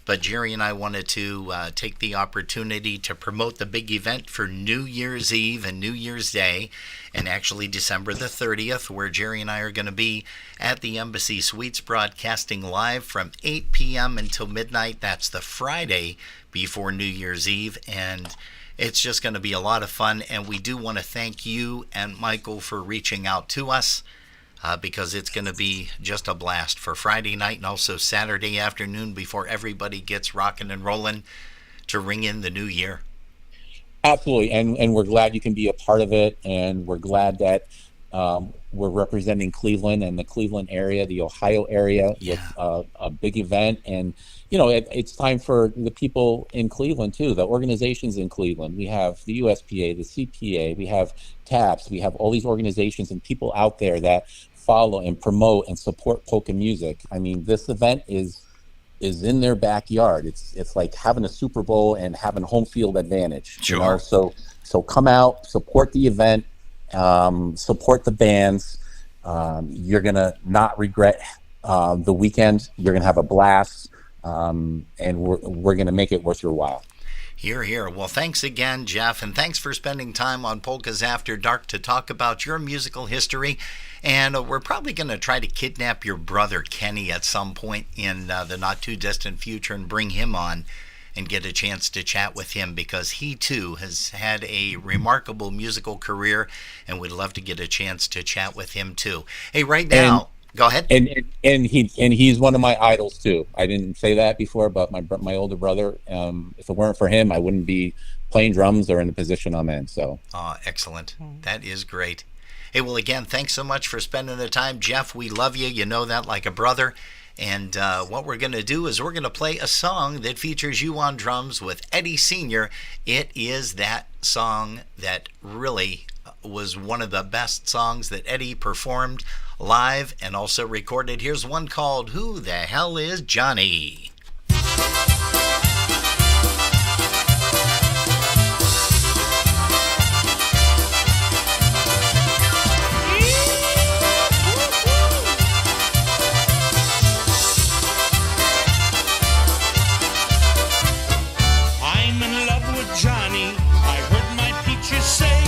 but Jerry and I wanted to take the opportunity to promote the big event for New Year's Eve and New Year's Day, and actually December the 30th, where Jerry and I are going to be at the Embassy Suites broadcasting live from 8 p.m. until midnight. That's the Friday before New Year's Eve, and it's just going to be a lot of fun. And we do want to thank you and Michael for reaching out to us, because it's going to be just a blast for Friday night and also Saturday afternoon before everybody gets rocking and rolling to ring in the new year. Absolutely, and we're glad you can be a part of it, and we're glad that we're representing Cleveland and the Cleveland area, the Ohio area, with a big event. And it's time for the people in Cleveland too, the organizations in Cleveland. We have the USPA, the CPA, we have TAPS, we have all these organizations and people out there that follow and promote and support polka music. I mean, this event is in their backyard. It's like having a Super Bowl and having home field advantage. Sure. So come out, support the event, support the bands. You're gonna not regret the weekend. You're gonna have a blast, and we're gonna make it worth your while. Hear, hear. Well, thanks again, Jeff, and thanks for spending time on Polkas After Dark to talk about your musical history. And we're probably going to try to kidnap your brother Kenny at some point in the not-too-distant future and bring him on and get a chance to chat with him, because he, too, has had a remarkable musical career, and we'd love to get a chance to chat with him, too. Hey, right now... Go ahead. And he's one of my idols too. I didn't say that before, but my older brother. If it weren't for him, I wouldn't be playing drums or in the position I'm in. So. Excellent. That is great. Hey, well, again, thanks so much for spending the time, Jeff. We love you. You know that like a brother. And what we're going to do is we're going to play a song that features you on drums with Eddie Sr. It is that song that really was one of the best songs that Eddie performed live and also recorded. Here's one called Who the Hell is Johnny? I'm in love with Johnny. I heard my teacher say.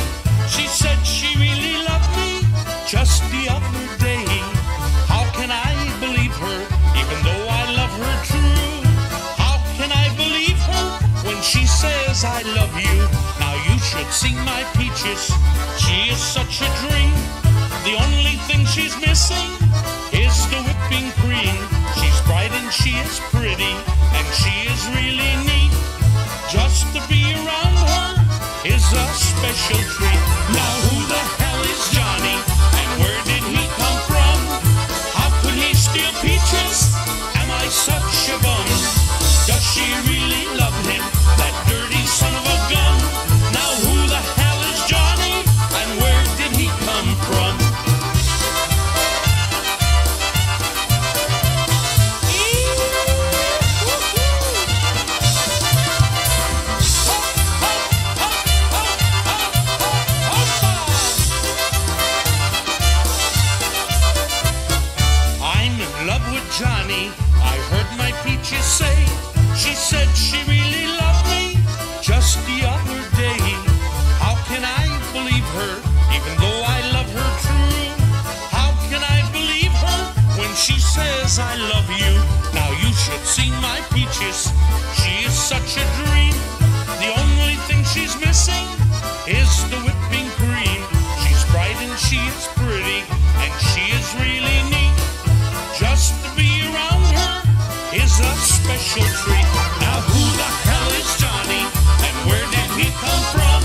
She said she really loved me just the other day. How can I believe her, even though I love her true? How can I believe her when she says I love you? Now you should see my peaches. She is such a dream. The only thing she's missing is the whipping cream. She's bright and she is pretty, and she is really neat. Just to be around her is a special treat. Now who the hell is Johnny, and where did he come from? How could he steal peaches? Am I such a bum? Does she really love him, that dirty son of a gun? Now who the hell is Johnny, and where did he come from? Johnny, I heard my peaches say. She said she really loved me just the other day. How can I believe her, even though I love her true? How can I believe her when she says I love you? Now you should see my peaches. She is such a dream. The only thing she's missing is the whipping social tree. Now who the hell is Johnny, and where did he come from?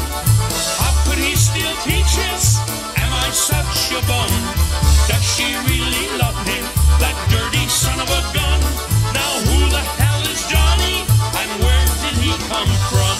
How could he steal peaches? Am I such a bum? Does she really love him, that dirty son of a gun? Now who the hell is Johnny, and where did he come from?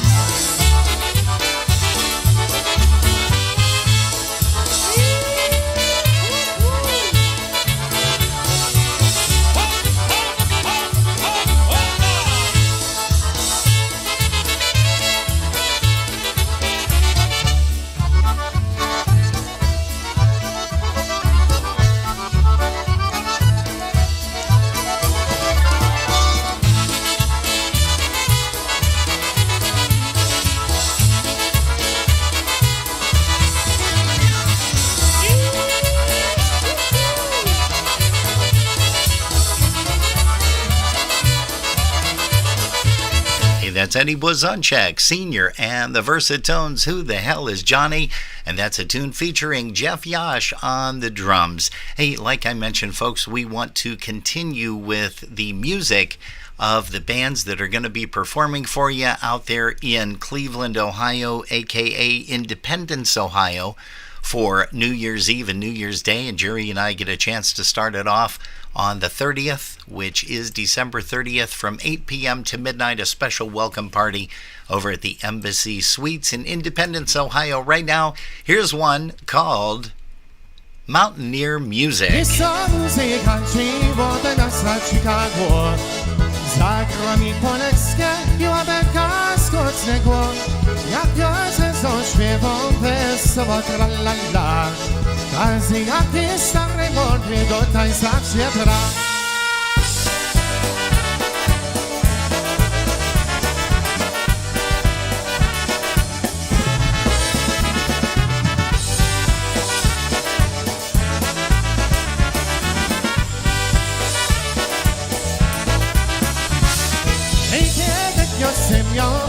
That's Eddie Blazonczak Sr. and the Versatones, Who the Hell is Johnny? And that's a tune featuring Jeff Yash on the drums. Hey, like I mentioned, folks, we want to continue with the music of the bands that are going to be performing for you out there in Cleveland, Ohio, aka Independence, Ohio, for New Year's Eve and New Year's Day. And Jerry and I get a chance to start it off on the 30th, which is December 30th, from 8 p.m. to midnight, a special welcome party over at the Embassy Suites in Independence, Ohio. Right now, here's one called Mountaineer Music. Zagrami polskie i łabęka skocznego, jak wiosę zaśpiewą wesoło tralala. Każdy jak ty stary mądry do tańca się bra.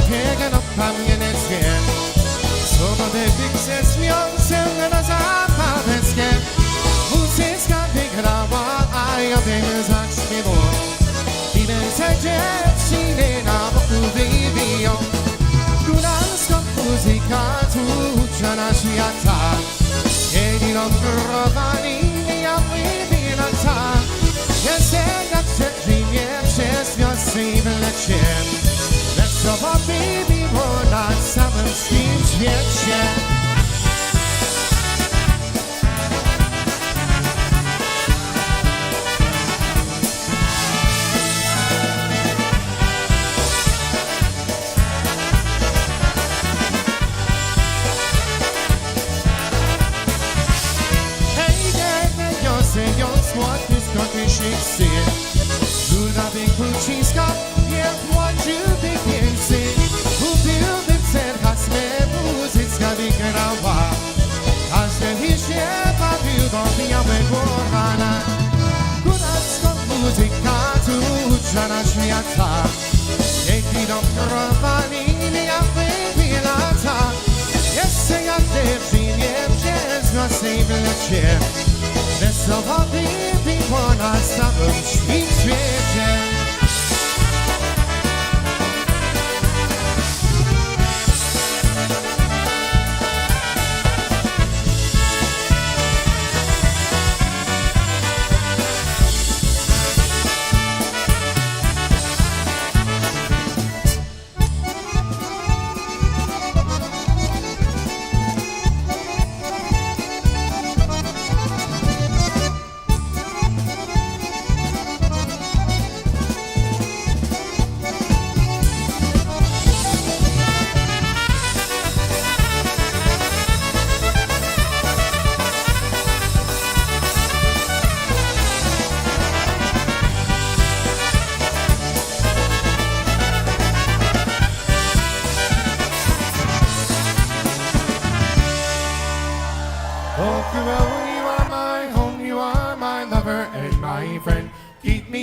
Picking up pamięć skin. Sobody fikse śmią się na zapadeckie. Muzyka wygrała, a ja bym zaśpiewał. I będzie dziewczyny na boku wybiją. Góralska muzyka tu ucza na świata. Jedyną growani ja wybila ta. Jest jak przeżyje przez wiosnę i wlecie. Wesoło wybiło na całym swym świecie. Hej, yo sé, yo słodki skąd się chce. Tu na wieku ciska, jest młodszy piękny. Upił tym sercasme, muzyka wygrała. Każdy się bawił do białego rana. Góralska muzyka tu ucza na świata. Dzięki dobrowani ja wybiela ta. Jeszcze jak dziewczynie przez nocy w lecie. Wesoło wybiło na całym świecie.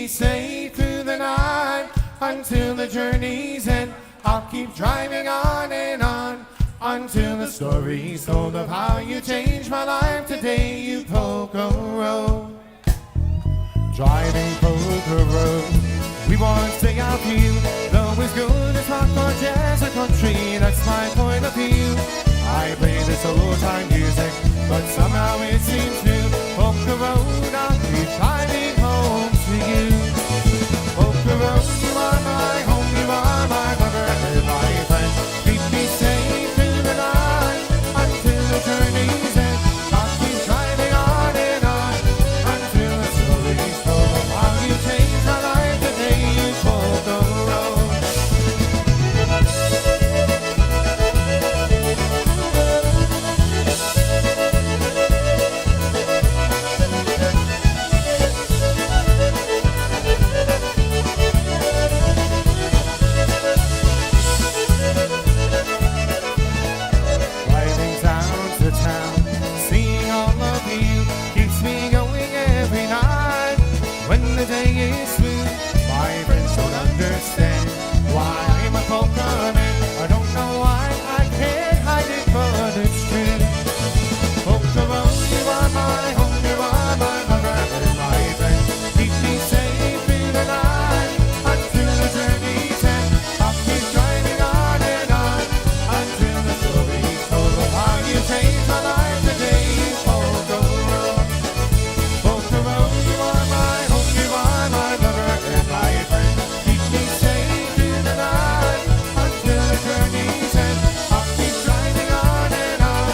Safe through the night until the journey's end. I'll keep driving on and on until the story's told of how you changed my life today, you Polka Road. Driving Polka Road, We won't stay out here, though it's good as rock or jazz or country, that's my point of view. I play this old time music, but somehow it seems new. Polka Road, I'll be driving home to you. Polka Road, you are my home, you are my lover and my friend. Keep me safe through the night until the journey's end. I'll keep driving on and on until the story's told. How you changed my life the day you Polka Road. Driving town to town, seeing all of you keeps me going every night. When the day is through, my friends don't understand why I'm a polka man. I don't know why, I can't hide it, but it's true. Polka Road, you are my home, you are my lover and my friend. Keep me safe through the night until the journey's end. I'll keep driving on and on until the story's told of how you changed my life today. Polka Road, Polka Road, you are my home, you are my lover and my friend. Keep me safe through the night until the journey's end. I'll keep driving on and on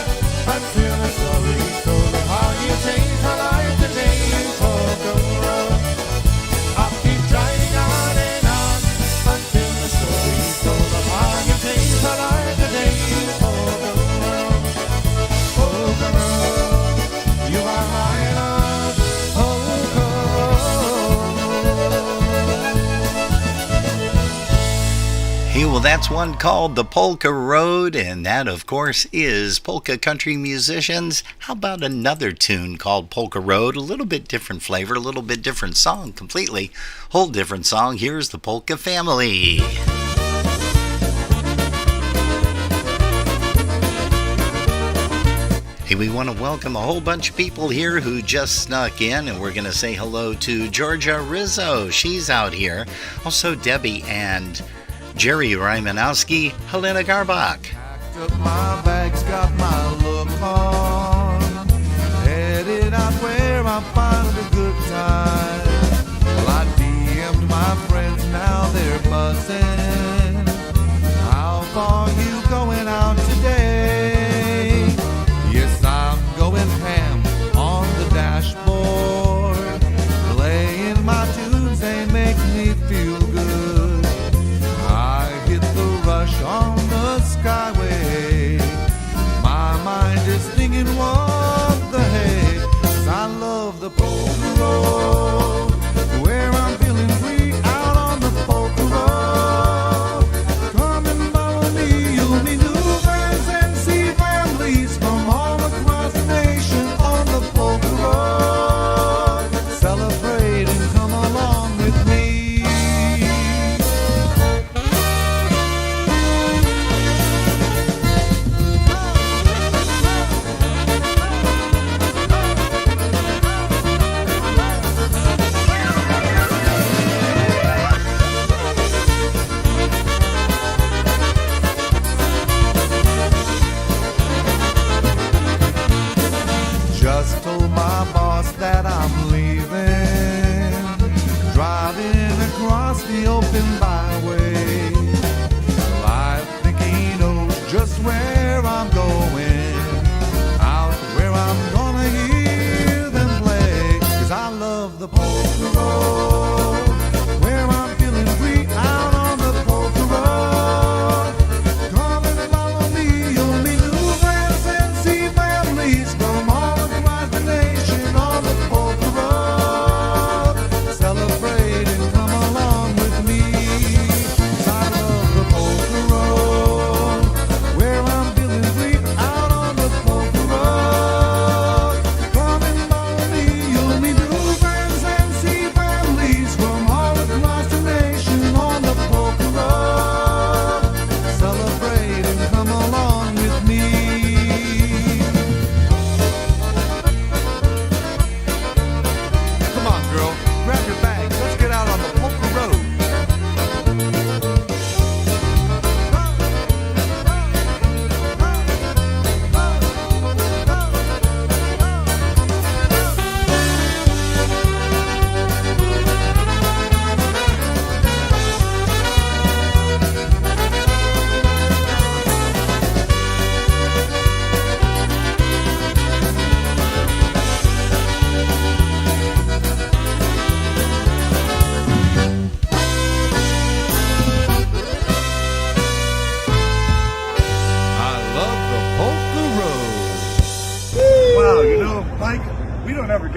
until the story's told of how you changed my life today. Polka Road, I'll keep driving on and on until the story's told of how you changed my life today. Polka Road, Polka Road, you are my love. Polka Hey, well, that's one called The Polka Road, and that, of course, is Polka Country Musicians. How about another tune called Polka Road? A little bit different flavor, a little bit different song, completely. Whole different song. Here's the Polka Family. Hey, we want to welcome a whole bunch of people here who just snuck in, and we're going to say hello to Georgia Rizzo. She's out here. Also, Debbie and Jerry Rymanowski, Helena Garbach. Up my bags, got my look on, headed out where I find a good time. Well, I DM'd my friends, now they're buzzing. How far you going out today? Yes, I'm going ham on the dashboard, playing my tunes, they make me feel good. I hit the rush on the skyway, my mind is thinking what the heck, 'cause I love the polka road, where I'm feeling free out on the polka road. Come and follow me, you'll meet new friends and see families from all across the nation on the polka road. Celebrate and come along with me. Just told my boss that I'm leaving, driving across the open byway. Well, I think he knows just where I'm going, out where I'm gonna hear them play. 'Cause I love the polka road, where I'm feeling free out on the polka road. Come and follow me, you'll meet new friends and see families from all across the nation on the polka road. Celebrate and come along with me. 'Cause I love the polka road, where I'm feeling free out on the polka road. Come and follow me, you'll meet new friends and see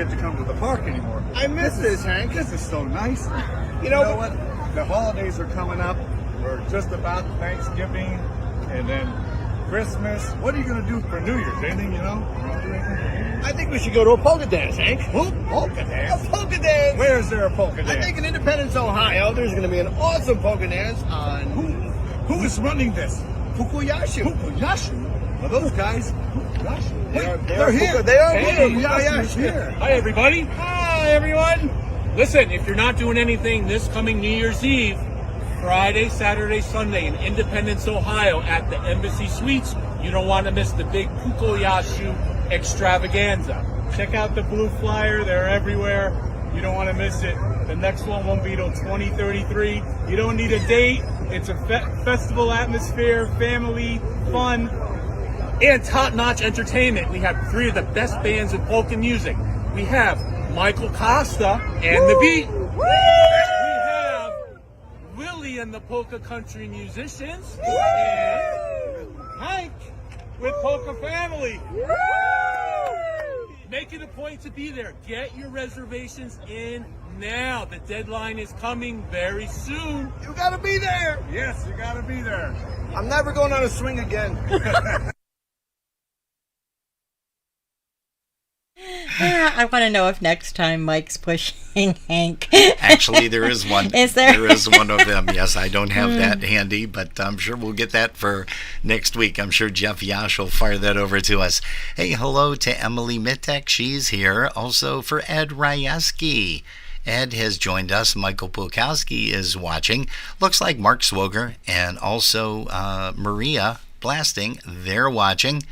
get to come to the park anymore. I miss this, Hank. This is so nice. You know what? The holidays are coming up. We're just about Thanksgiving and then Christmas. What are you going to do for New Year's? Anything, you know? I think we should go to a polka dance, Hank. Who? Polka dance? A polka dance. Where is there a polka dance? I think in Independence, Ohio, there's going to be an awesome polka dance on... Who is running this? Pukuyashu. Pukuyashu? Are those guys? Pukuyashu? They're here. They are Hey, here. Pukuyashu's here. Hi, everybody. Hi, everyone. Listen, if you're not doing anything this coming New Year's Eve, Friday, Saturday, Sunday in Independence, Ohio at the Embassy Suites, you don't want to miss the big Pukuyashu extravaganza. Check out the blue flyer. They're everywhere. You don't want to miss it. The next one won't be till 2033. You don't need a date. It's a festival atmosphere, family, fun, and top-notch entertainment. We have 3 of the best bands in polka music. We have Michael Costa and the Beat. We have Willie and the Polka Country Musicians. And Hank with Polka Family. Make it a point to be there. Get your reservations in now. The deadline is coming very soon. You gotta be there. Yes, you gotta be there. I'm never going on a swing again. I want to know if next time Mike's pushing Hank. Actually, there is one. Is there? There is one of them. Yes, I don't have that handy, but I'm sure we'll get that for next week. I'm sure Jeff Yash will fire that over to us. Hey, hello to Emily Mitek. She's here. Also for Ed Ryaski. Ed has joined us. Michael Pulkowski is watching. Looks like Mark Swoger and also Maria Blasting. They're watching.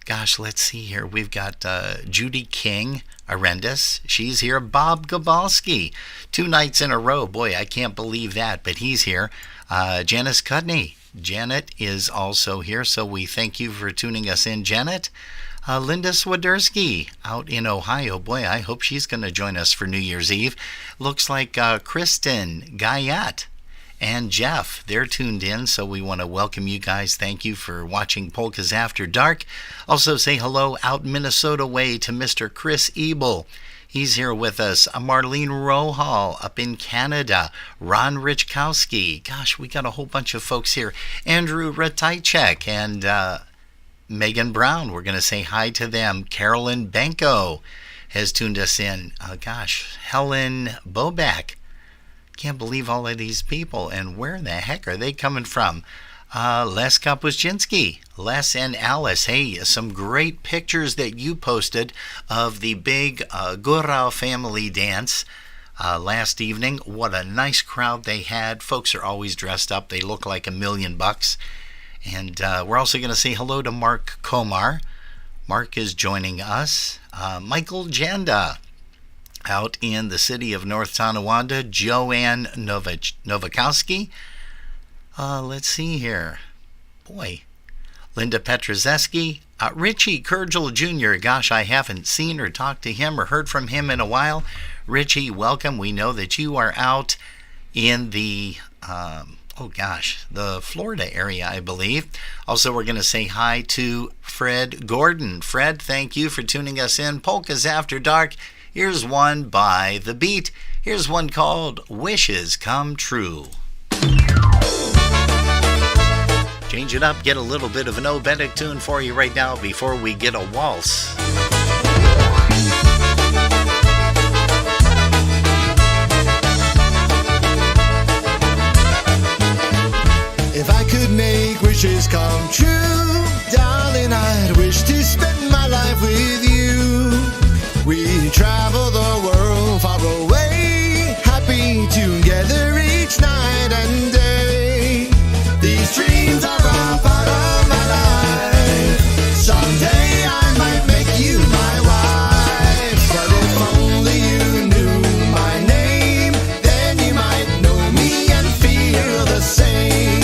Gosh, let's see here. We've got Judy King, Arendis. She's here. Bob Gabalski. 2 nights in a row. Boy, I can't believe that, but he's here. Janice Cudney. Janet is also here, so we thank you for tuning us in, Janet. Linda Swiderski out in Ohio. Boy, I hope she's going to join us for New Year's Eve. Looks like Kristen Guyette and Jeff, they're tuned in, so we want to welcome you guys. Thank you for watching Polkas After Dark. Also say hello out Minnesota way to Mr. Chris Ebel. He's here with us. Marlene Rohal up in Canada. Ron Richkowski. Gosh, we got a whole bunch of folks here. Andrew Ratajczak and Megan Brown. We're going to say hi to them. Carolyn Benko has tuned us in. Helen Boback. Can't believe all of these people, and where the heck are they coming from? Les Kapuscinski, Les and Alice. Hey, some great pictures that you posted of the big Gurau family dance last evening. What a nice crowd they had. Folks are always dressed up. They look like $1 million. And we're also going to say hello to Mark Komar. Mark is joining us. Michael Janda out in the city of North Tonawanda. Joanne Novakowski. Let's see here. Boy. Linda Petrozeski. Richie Kurgel Jr. Gosh, I haven't seen or talked to him or heard from him in a while. Richie, welcome. We know that you are out in the the Florida area, I believe. Also, we're going to say hi to Fred Gordon. Fred, thank you for tuning us in. Polkas After Dark. Here's one by The Beat. Here's one called Wishes Come True. Change it up, get a little bit of an Obedic tune for you right now before we get a waltz. If I could make wishes come true, darling, I'd wish to spend my life with you. We travel the world far away, happy together each night and day. These dreams are a part of my life. Someday I might make you my wife. But if only you knew my name, then you might know me and feel the same.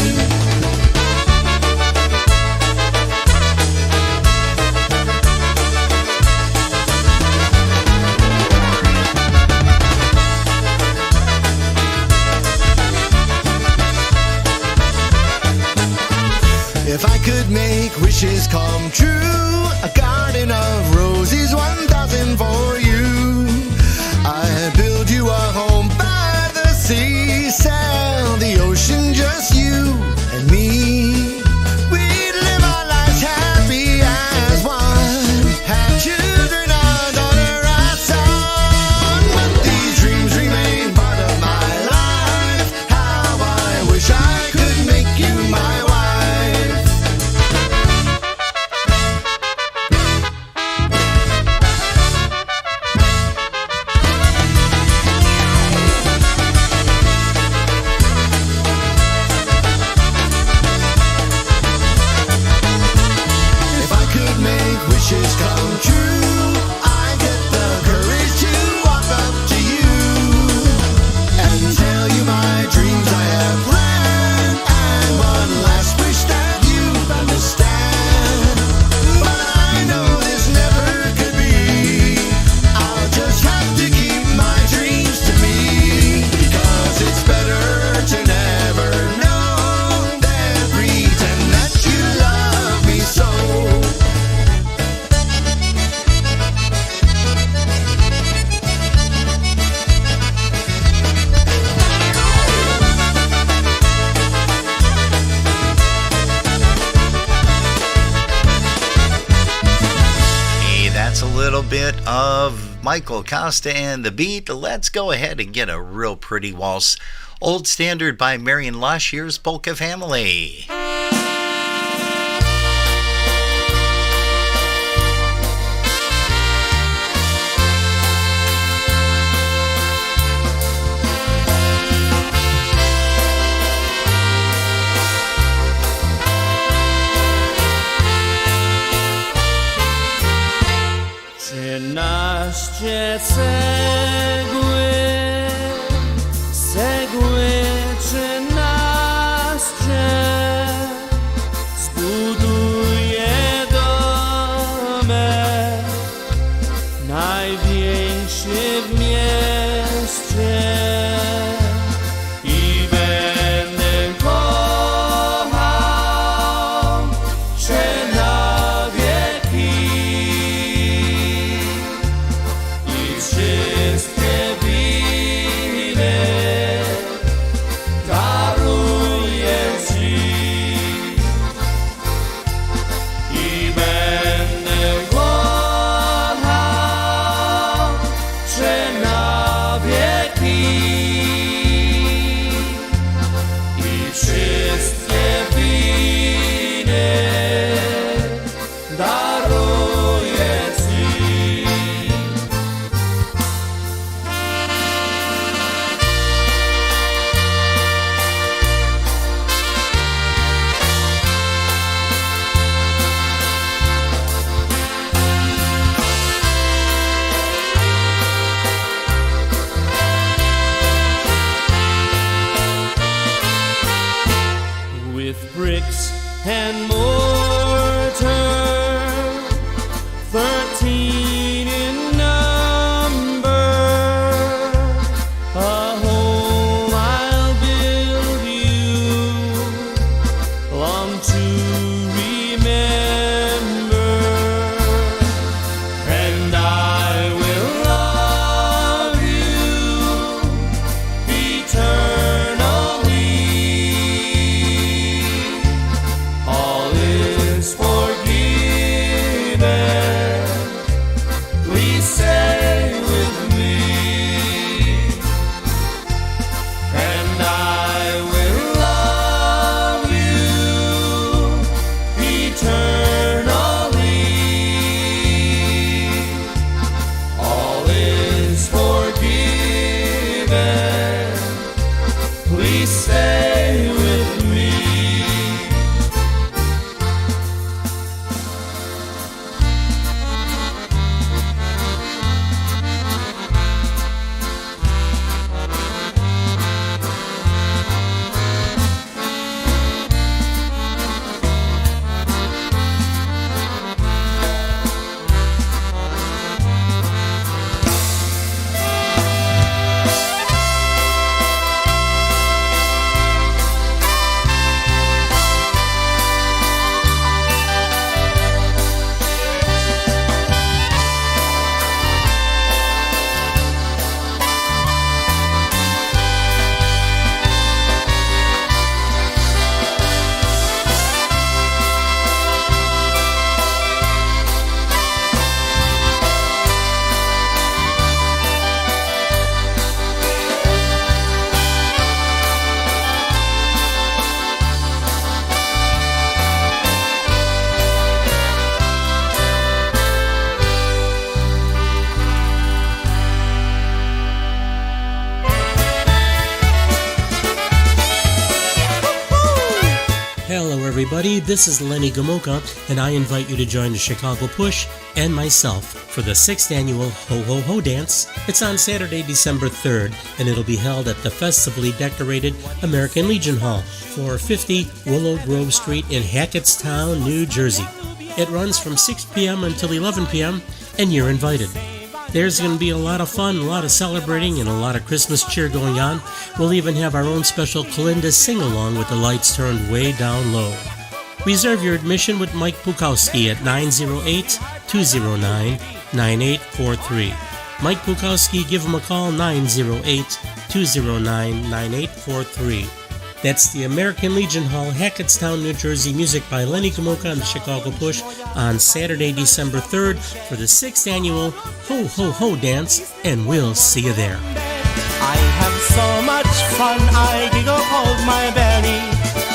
If I could make wishes come true, a garden of roses, 1,000 for you. of Michael Costa and the Beat. Let's go ahead and get a real pretty waltz. Old Standard by Marion Lush. Here's Polka Family. Trzynaście cegły 13 zbuduje domek największy w mieście i będę kochał cię na wieki. Wszystkie winy daruję ci i będę kochał cię na wieki i wszystkie winy daruję ci. With bricks and mortar, 13 in number, a home I'll build you, long to remember, and I will love you eternally. All is forgiven. Please stay with me, and I will love you eternally. All is forgiven. Please stay with me. Hello everybody, this is Lenny Gamoka, and I invite you to join the Chicago Push and myself for the 6th annual Ho Ho Ho Dance. It's on Saturday, December 3rd, and it'll be held at the festively decorated American Legion Hall, 450 Willow Grove Street in Hackettstown, New Jersey. It runs from 6 p.m. until 11 p.m., and you're invited. There's going to be a lot of fun, a lot of celebrating, and a lot of Christmas cheer going on. We'll even have our own special Kalinda sing-along with the lights turned way down low. Reserve your admission with Mike Pukowski at 908-209-9843. Mike Pukowski, give him a call, 908-209-9843. That's the American Legion Hall, Hackettstown, New Jersey. Music by Lenny Gomulka and the Chicago Push on Saturday, December 3rd for the 6th annual Ho Ho Ho Dance, and we'll see you there. I have so much fun, I giggle hold my belly.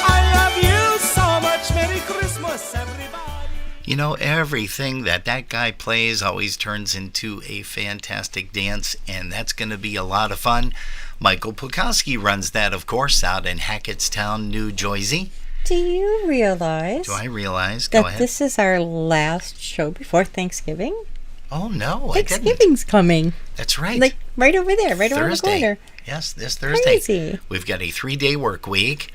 I love you so much, Merry Christmas, everybody. You know, everything that guy plays always turns into a fantastic dance, and that's going to be a lot of fun. Michael Polkowski runs that, of course, out in Hackettstown, New Jersey. Do you realize? Do I realize? Go that ahead. This is our last show before Thanksgiving? Oh, no, Thanksgiving's coming. That's right. Like right over there, right around the Thursday. corner. Yes, this Thursday. Crazy. We've got a 3-day work week,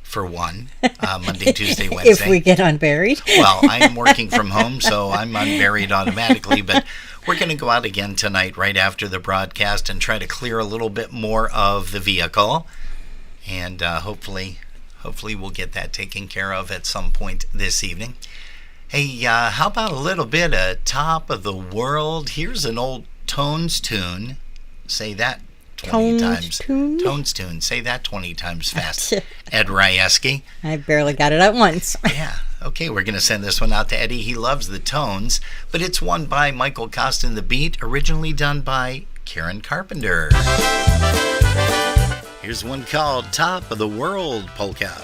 for one. Monday, Tuesday, Wednesday. If we get unburied. Well, I'm working from home, so I'm unburied automatically, but we're going to go out again tonight right after the broadcast and try to clear a little bit more of the vehicle, and hopefully we'll get that taken care of at some point this evening. Hey, how about a little bit of Top of the World? Here's an old Tones tune. Say that 20 times. Tones tune. Say that 20 times fast. Ed Ryeski. I barely got it out once. Yeah. Okay, we're going to send this one out to Eddie. He loves the Tones, but it's one by Michael Costa and the Beat, originally done by Karen Carpenter. Here's one called Top of the World Polka.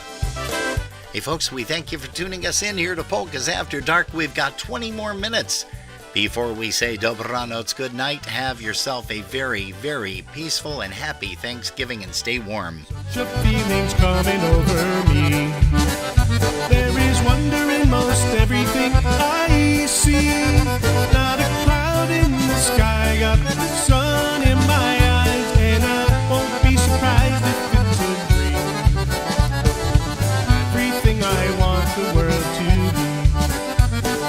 Hey folks, we thank you for tuning us in here to Polkas After Dark. We've got 20 more minutes before we say Dobranoc, good night. Have yourself a very, very peaceful and happy Thanksgiving, and stay warm. The feelings coming over me. There is wonder in most everything I see. Not a cloud in the sky, got the sun in my eyes, and I won't be surprised if it's a dream. Everything I want the world to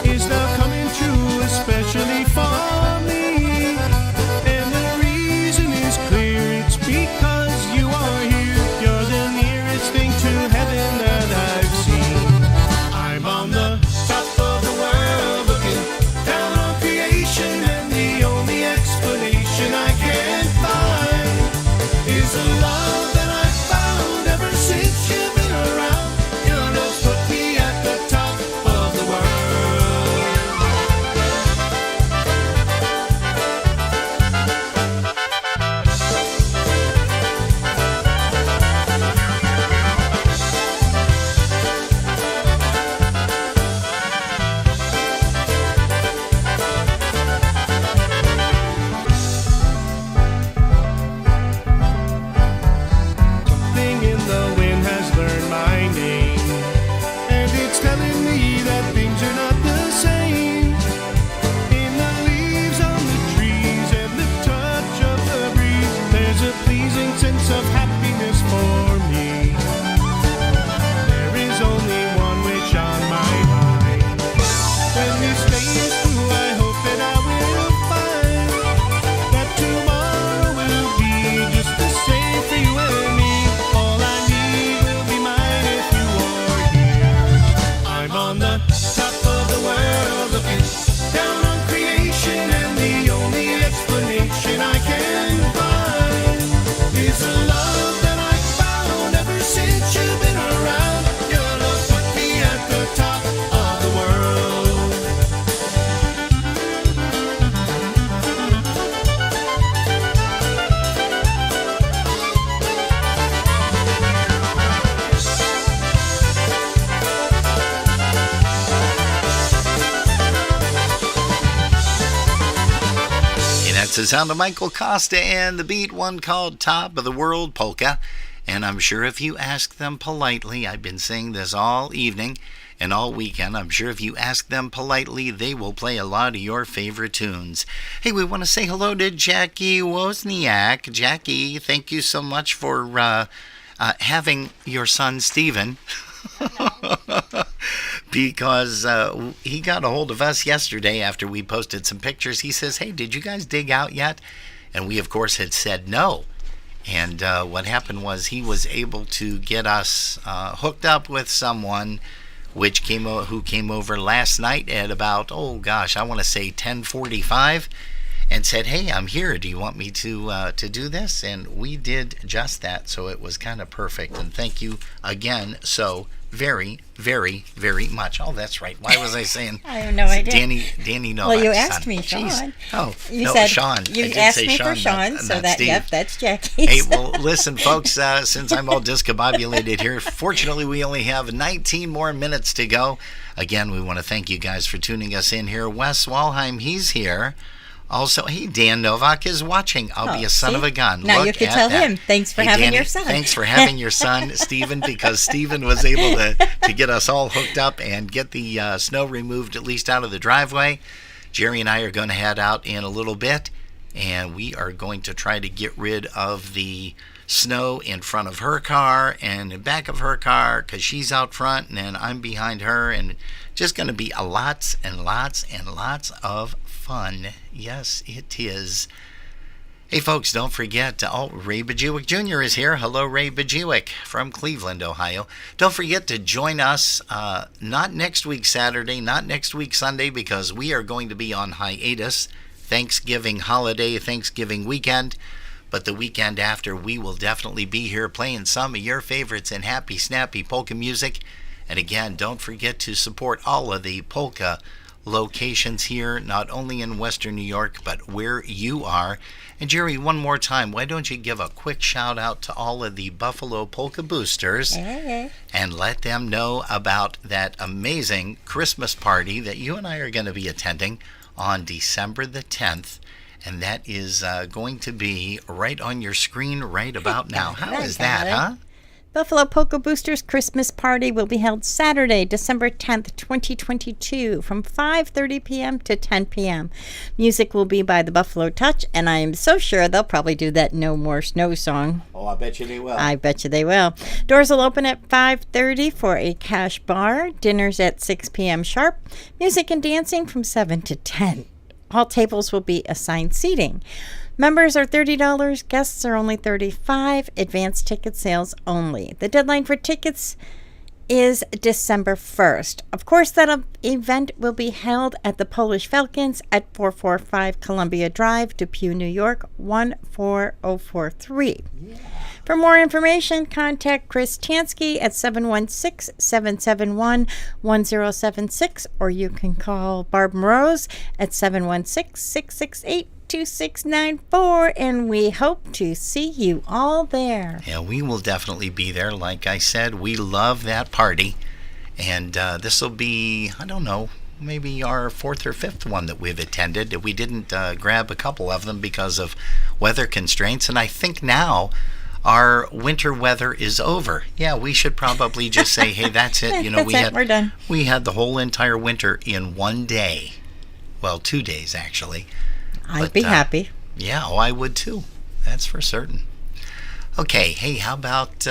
be is now coming true, especially for me. And the reason is clear, it's because you are here. You're the nearest thing to heaven that I've seen. I'm on the top of the world, looking down on creation, and the only explanation I can find is the love that I've found ever since you've been around. Your love put me at the top of the world. Something in the wind has learned my name, and it's telling me that things are not the same. In the leaves on the trees and the touch of the breeze, there's a pleasing sense of happiness for me. There is only one wish on my mind. When this day is through, I hope that I will find that tomorrow will be just the same for you and me. All I need will be mine if you are here. I'm on the top of the world, looking down on creation, and the only explanation I can find is the love that I found ever since you've been around. Your love put me at the top of the world. And that's the sound of Michael Costa and the Beat, one called Top of the World Polka. And I'm sure if you ask them politely, I've been saying this all evening and all weekend, I'm sure if you ask them politely, they will play a lot of your favorite tunes. Hey, we want to say hello to Jackie Wozniak. Jackie, thank you so much for having your son Stephen. Because he got a hold of us yesterday after we posted some pictures. He says, hey, did you guys dig out yet? And we, of course, had said no. And what happened was he was able to get us hooked up with someone who came over last night at about, I want to say 10:45. and said, "Hey, I'm here. Do you want me to do this?" And we did just that. So it was kind of perfect. And thank you again so very, very, very much. Oh, that's right. Why was I saying? I have no idea. Danny Novak. Well, you asked me, Jeez. Sean. Oh, you no, said Sean. You I did asked say me Sean, for Sean, not so that Steve. yep, that's Jackie. Hey, well, listen, folks. Since I'm all discombobulated here, fortunately, we only have 19 more minutes to go. Again, we want to thank you guys for tuning us in here. Wes Walheim, he's here. Also, hey, Dan Novak is watching. I'll be a son of a gun. Now Look you can at tell that. him, thanks for Hey, having Danny, your son. Thanks for having your son, Stephen, because Stephen was able to get us all hooked up and get the snow removed, at least out of the driveway. Jerry and I are going to head out in a little bit, and we are going to try to get rid of the snow in front of her car and in back of her car, because she's out front and then I'm behind her, and just going to be a lots and lots and lots of fun. Yes, it is. Hey, folks, don't forget, Ray Bajewick Jr. is here. Hello, Ray Bajewick from Cleveland, Ohio. Don't forget to join us, not next week Saturday, not next week Sunday, because we are going to be on hiatus, Thanksgiving holiday, Thanksgiving weekend. But the weekend after, we will definitely be here playing some of your favorites in happy, snappy polka music. And again, don't forget to support all of the polka locations here, not only in Western New York, but where you are. And Jerry, one more time, why don't you give a quick shout out to all of the Buffalo Polka Boosters and let them know about that amazing Christmas party that you and I are going to be attending on December the 10th. And that is going to be right on your screen right about now. How is that, huh? Buffalo Polka Boosters Christmas Party will be held Saturday, December 10th, 2022, from 5:30 p.m. to 10 p.m. Music will be by the Buffalo Touch, and I am so sure they'll probably do that No More Snow song. Oh, I bet you they will. I bet you they will. Doors will open at 5:30 for a cash bar. Dinner's at 6 p.m. sharp. Music and dancing from 7 to 10. All tables will be assigned seating. Members are $30, guests are only $35, advance ticket sales only. The deadline for tickets is December 1st. Of course, that event will be held at the Polish Falcons at 445 Columbia Drive, Depew, New York, 14043. For more information, contact Chris Tansky at 716-771-1076, or you can call Barb Morose at 716-668-2694, and we hope to see you all there. Yeah, we will definitely be there. Like I said, we love that party, and this will be, I don't know, maybe our fourth or fifth one that we've attended. We didn't grab a couple of them because of weather constraints, and I think now our winter weather is over. Yeah, we should probably just say, hey, that's it. You know, we're done. We had the whole entire winter in one day. Well, 2 days, actually. I'd be happy. Yeah, oh, I would too. That's for certain. Okay, hey, how about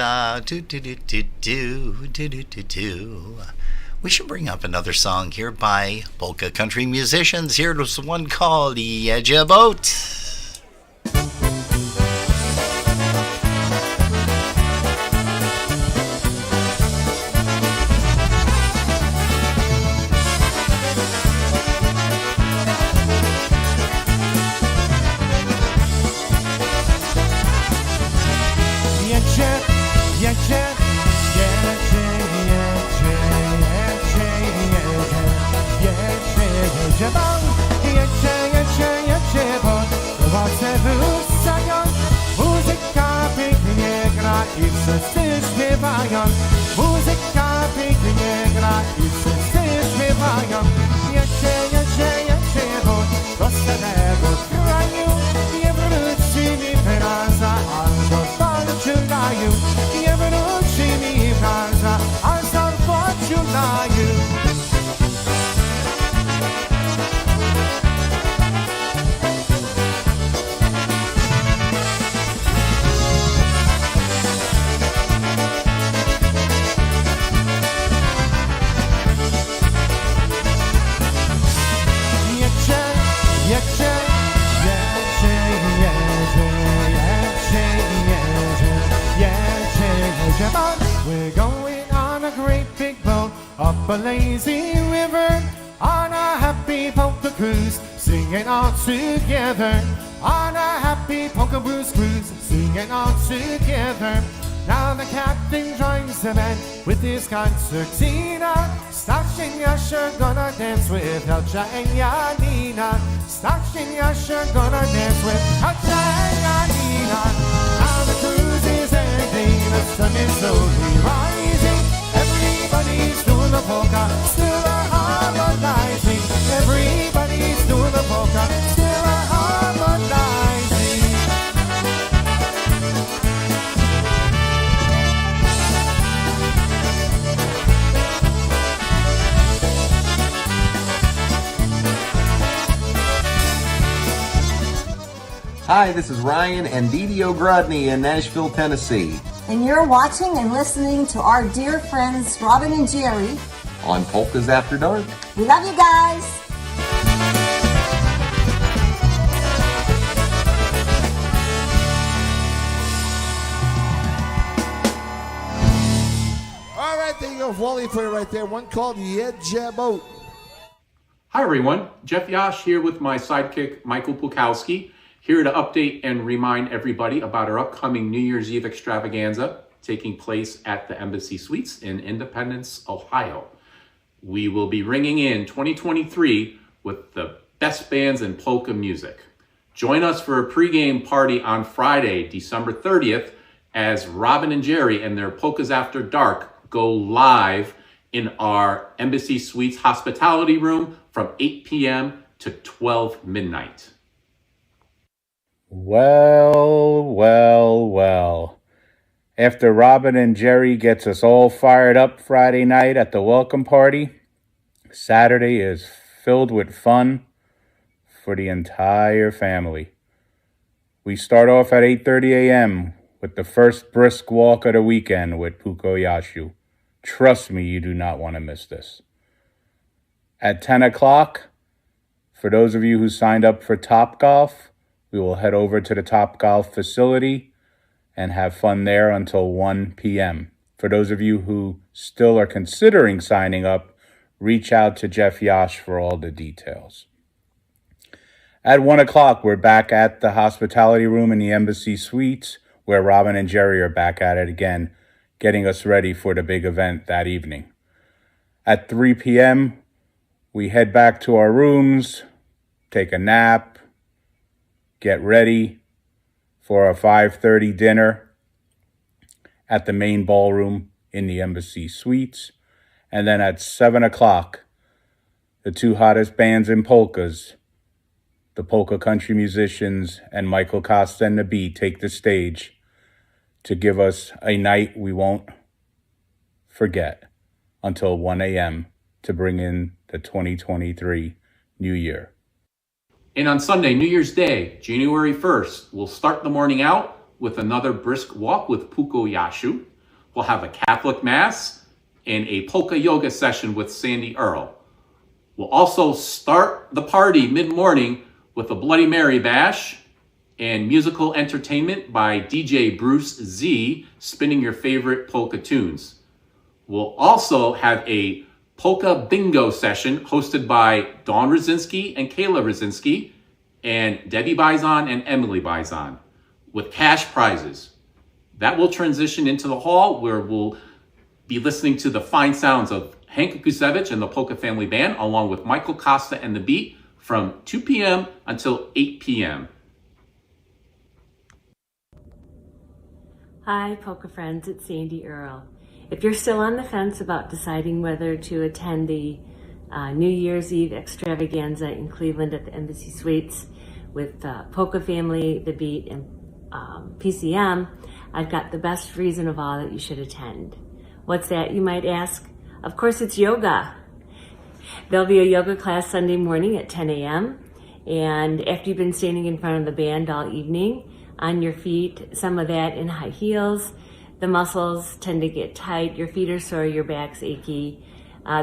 we should bring up another song here by polka country musicians. Here's one called The Edge of Boat. Muzyka pięknie gra i wszyscy śpiewają. Muzyka pięknie gra i wszyscy śpiewają. Jedzie, bo do starego kraju nie wróci mi praza, aż do Portugaju. Nie wróci mi praza, aż do Portugaju. We're going on a great big boat up a lazy river on a happy polka cruise, singing our together on a happy polka blues cruise, singing all together. Now the captain joins the band with his concertina. Stash and Yash are gonna dance with Helcha and Janina. Stash and Yash are gonna dance with Helcha and Janina. Now the cruise is ending, the sun is slowly rising. Everybody's doing the polka, still a harmonizing. Everybody's doing the polka, still a harmonizing. Hi, this is Ryan and Didi O'Grodney in Nashville, Tennessee. And you're watching and listening to our dear friends Robin and Jerry On Polkas After Dark. We love you guys. All right, there you go. Volley for you right there. One called Yedjabot. Hi, everyone. Jeff Yash here with my sidekick, Michael Pukowski, here to update and remind everybody about our upcoming New Year's Eve extravaganza taking place at the Embassy Suites in Independence, Ohio. We will be ringing in 2023 with the best bands in polka music. Join us for a pregame party on Friday, December 30th, as Robin and Jerry and their Polkas After Dark go live in our Embassy Suites hospitality room from 8 p.m. to 12 midnight. Well. After Robin and Jerry gets us all fired up Friday night at the welcome party, Saturday is filled with fun for the entire family. We start off at 8:30 a.m. with the first brisk walk of the weekend with Puko Yashu. Trust me, you do not want to miss this. At 10 o'clock, for those of you who signed up for Topgolf, we will head over to the Topgolf facility and have fun there until 1 p.m. For those of you who still are considering signing up, reach out to Jeff Yash for all the details. At 1 o'clock, we're back at the hospitality room in the Embassy Suites, where Robin and Jerry are back at it again, getting us ready for the big event that evening. At 3 p.m., we head back to our rooms, take a nap, get ready for a 5:30 dinner at the main ballroom in the Embassy Suites. And then at 7 o'clock, the two hottest bands in polkas, the Polka Country Musicians and Michael Costa and the Beat, take the stage to give us a night we won't forget until 1 a.m. to bring in the 2023 New Year. And on Sunday, New Year's Day, January 1st, we'll start the morning out with another brisk walk with Puko Yashu. We'll have a Catholic Mass and a polka yoga session with Sandy Earl. We'll also start the party mid-morning with a Bloody Mary bash and musical entertainment by DJ Bruce Z, spinning your favorite polka tunes. We'll also have a polka bingo session hosted by Dawn Rosinski and Kayla Rosinski and Debbie Bizon and Emily Bizon with cash prizes. That will transition into the hall where we'll be listening to the fine sounds of Hank Kusevich and the Polka Family Band along with Michael Costa and the Beat from 2 p.m. until 8 p.m. Hi, Polka friends, it's Sandy Earl. If you're still on the fence about deciding whether to attend the New Year's Eve extravaganza in Cleveland at the Embassy Suites with Polka Family, The Beat, and PCM, I've got the best reason of all that you should attend. What's that, you might ask? Of course, it's yoga. There'll be a yoga class Sunday morning at 10 a.m. And after you've been standing in front of the band all evening, on your feet, some of that in high heels, the muscles tend to get tight, your feet are sore, your back's achy.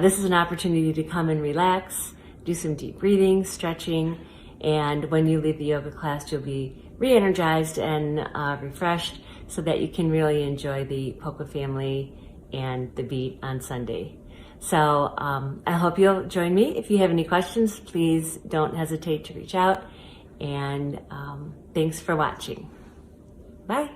This is an opportunity to come and relax, do some deep breathing, stretching, and when you leave the yoga class, you'll be re-energized and refreshed so that you can really enjoy the Polka Family and the Beat on Sunday. So I hope you'll join me. If you have any questions, please don't hesitate to reach out. And thanks for watching. Bye.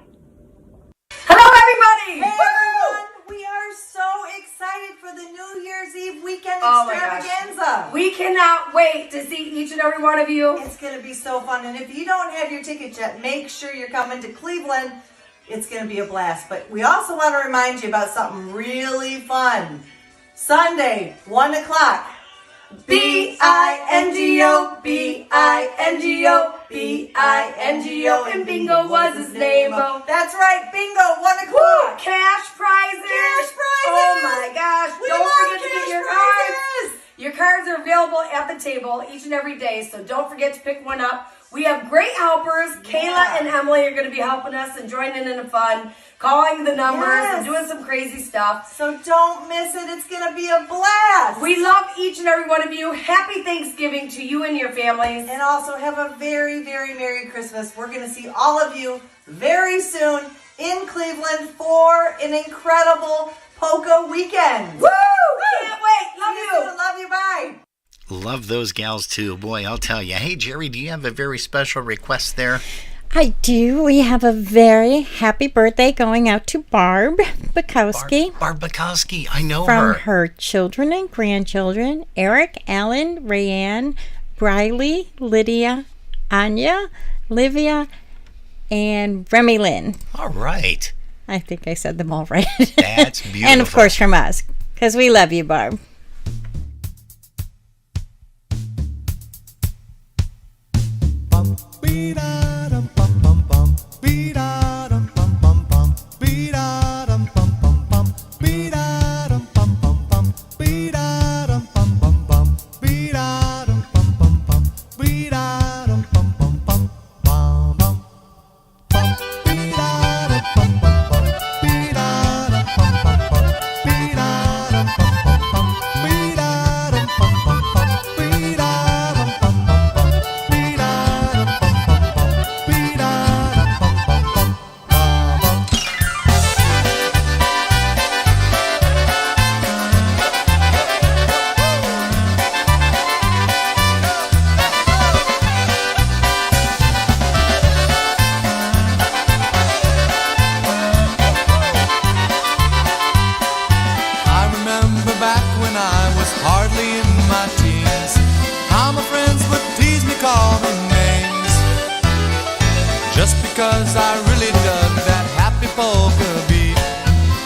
Hello, everybody! Hey, everyone! We are so excited for the New Year's Eve weekend extravaganza. We cannot wait to see each and every one of you. It's going to be so fun. And if you don't have your tickets yet, make sure you're coming to Cleveland. It's going to be a blast. But we also want to remind you about something really fun. Sunday, 1 o'clock. B-I-N-G-O, B-I-N-G-O, B-I-N-G-O, and Bingo was his name. That's right, Bingo, 1 o'clock. Woo, cash prizes. Cash prizes. Oh my gosh. We Don't love forget to cash get your prizes. cards. Your cards are available at the table each and every day, so don't forget to pick one up. We have great helpers. Kayla and Emily are going to be helping us and joining in the fun, calling the numbers and doing some crazy stuff. So don't miss it. It's going to be a blast. We love each and every one of you. Happy Thanksgiving to you and your families. And also have a very, very Merry Christmas. We're going to see all of you very soon in Cleveland for an incredible polka weekend. Woo! Can't wait. Love you. Love you. Bye. Love those gals too. Boy, I'll tell you. Hey, Jerry, do you have a very special request there? I do. We have a very happy birthday going out to Barb Bukowski. Barb Bukowski. I know from her. her children and grandchildren, Eric, Alan, Rayanne, Briley, Lydia, Anya, Livia, and Remy Lynn. All right. I think I said them all right. That's beautiful. And of course from us, because we love you, Barb. Because I really dug that happy polka beat,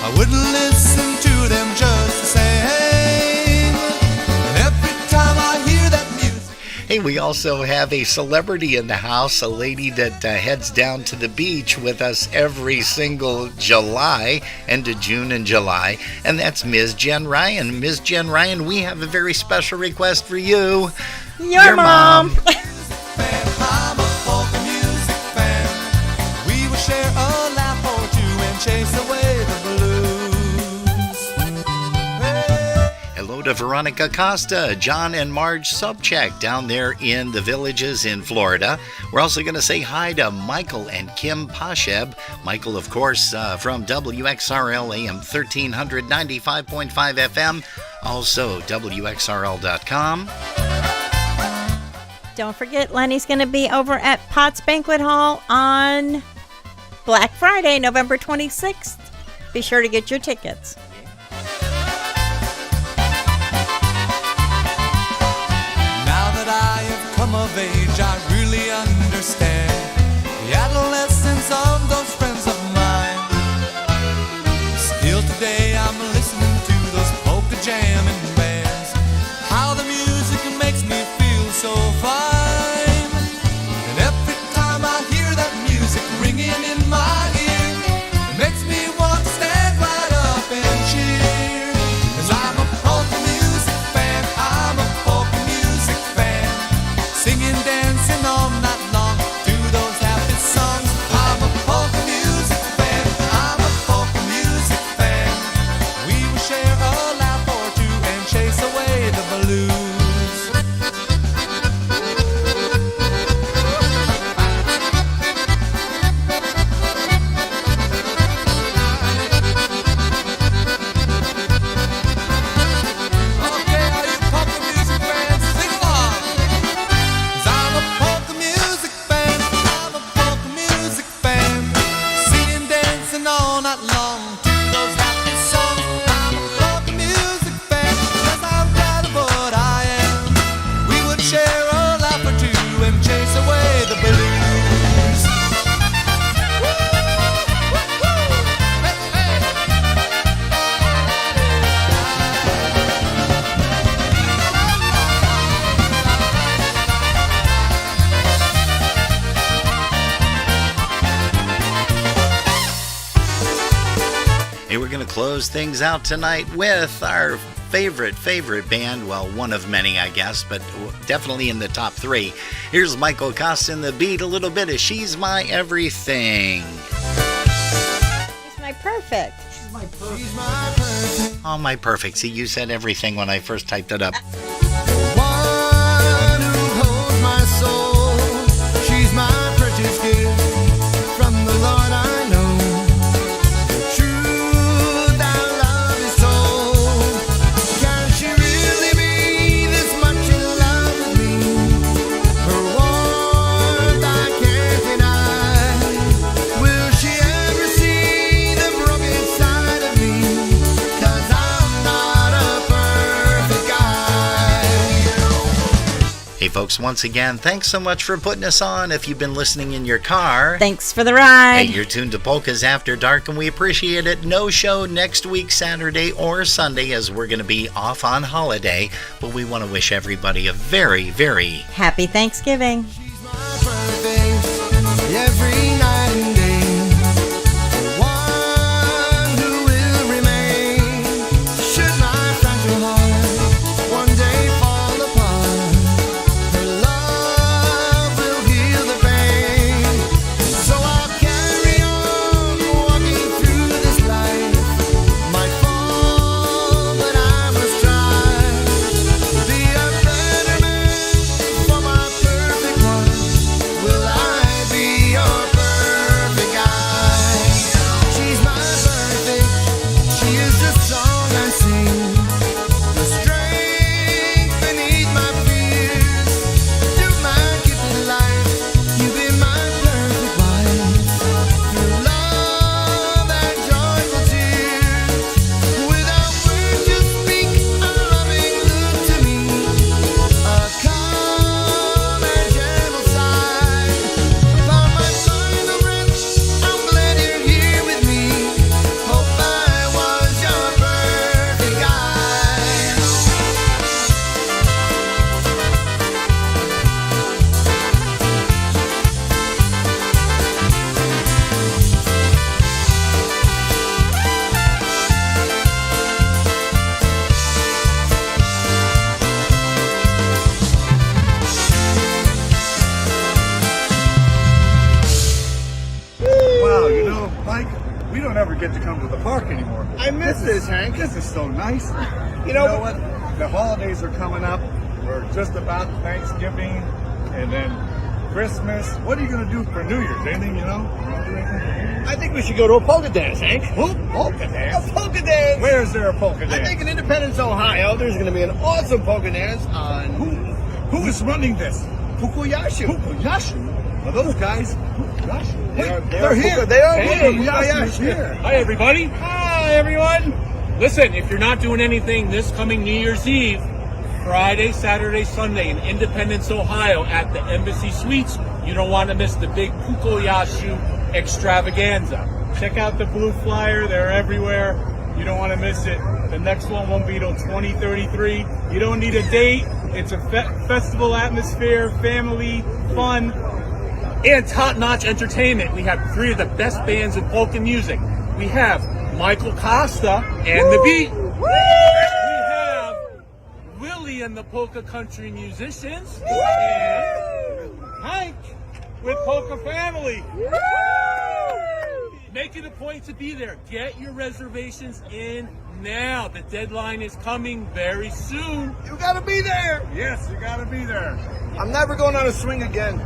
I wouldn't listen to them just the same. Every time I hear that music. Hey, we also have a celebrity in the house, a lady that heads down to the beach with us every single July, end of June and July, and that's Ms. Jen Ryan. Ms. Jen Ryan, we have a very special request for you. Your mom. I'm a polka music fan. We will share a laugh or two and chase away the blues. Hello to Veronica Costa, John and Marge Sobchak down there in the Villages in Florida. We're also going to say hi to Michael and Kim Pasheb. Michael, of course, from WXRL AM 1395.5 FM, also WXRL.com. Don't forget, Lenny's going to be over at Potts Banquet Hall on Black Friday, November 26th. Be sure to get your tickets. Now that I have come of age, I really understand the adolescence of those friends of mine. Still today I'm listening to those polka jamming bands. How the music makes me feel so fine. And every time I hear that music ringing in my ear, it makes me want to stand right up and cheer. 'Cause I'm a polka music fan, I'm a polka music fan, singing, dancing all night long to those happy songs. I'm a folk music fan, 'cause I'm proud of what I am. We would share a laugh or two and chase away the blues. Hey, we're going to close things out tonight with our favorite band. Well, one of many, I guess, but definitely in the top 3. Here's Michael Costa and the Beat, a little bit of She's My Everything. She's my perfect. She's my perfect. Oh, my perfect. See, you said everything when I first typed it up. One who holds my soul. She's my precious gift from the Lord I know. Truth our love is told. Can she really be this much in love with me? Her warmth I can't deny. Will she ever see the broken side of me? 'Cause I'm not a perfect guy. Hey, folks, once again, thanks so much for putting us on. If you've been listening in your car, thanks for the ride. hey, you're tuned to Polkas After Dark, and we appreciate it. No show next week, Saturday or Sunday, as we're going to be off on holiday. But we want to wish everybody a very, very happy Thanksgiving. Every night and day, the one who will remain. Should my fragile heart one day fall apart, her love will heal the pain. So I'll carry on walking through this life. Might fall, but I must try to be a better man for my perfect one. Will I be your perfect guy? She's my perfect. She is the song I sing, the strength beneath my fears. Through my gifted life, you've been my perfect wife. Through love and joyful tears, without words you speak a loving look to me, a calm and gentle sigh. Upon my final breath, I'm glad you're here with me. Hope I was your perfect guy. Wow, you know, Mike, we don't ever get to come to the park anymore. I miss this, Hank. This is so nice. You know what? The holidays are coming up. We're just about Thanksgiving and then Christmas. What are you going to do for New Year's? Anything, you know? I think we should go to a polka dance, Hank. Polka dance? A polka dance. Where is there a polka I dance? think in Independence, Ohio, there's going to be an awesome polka dance on Who is running this? Pukoyashu. Pukoyashu? Are those guys? Pukoyashu? They're here. They are Hey, here. Pukoyashu's here. Hi, everybody. Hi, everyone. Listen, if you're not doing anything this coming New Year's Eve, Friday, Saturday, Sunday in Independence, Ohio at the Embassy Suites, you don't want to miss the big Pukoyashu extravaganza. Check out the blue flyer. They're everywhere. You don't want to miss it. The next one won't be till 2033. You don't need a date. It's a festival atmosphere, family, fun, and top-notch entertainment. We have 3 of the best bands in polka music. We have Michael Costa and the Beat. We have Willie and the Polka Country Musicians. And Hank with Polka Family. Make it a point to be there. Get your reservations in now. The deadline is coming very soon. You got to be there. Yes, you got to be there. I'm never going on a swing again.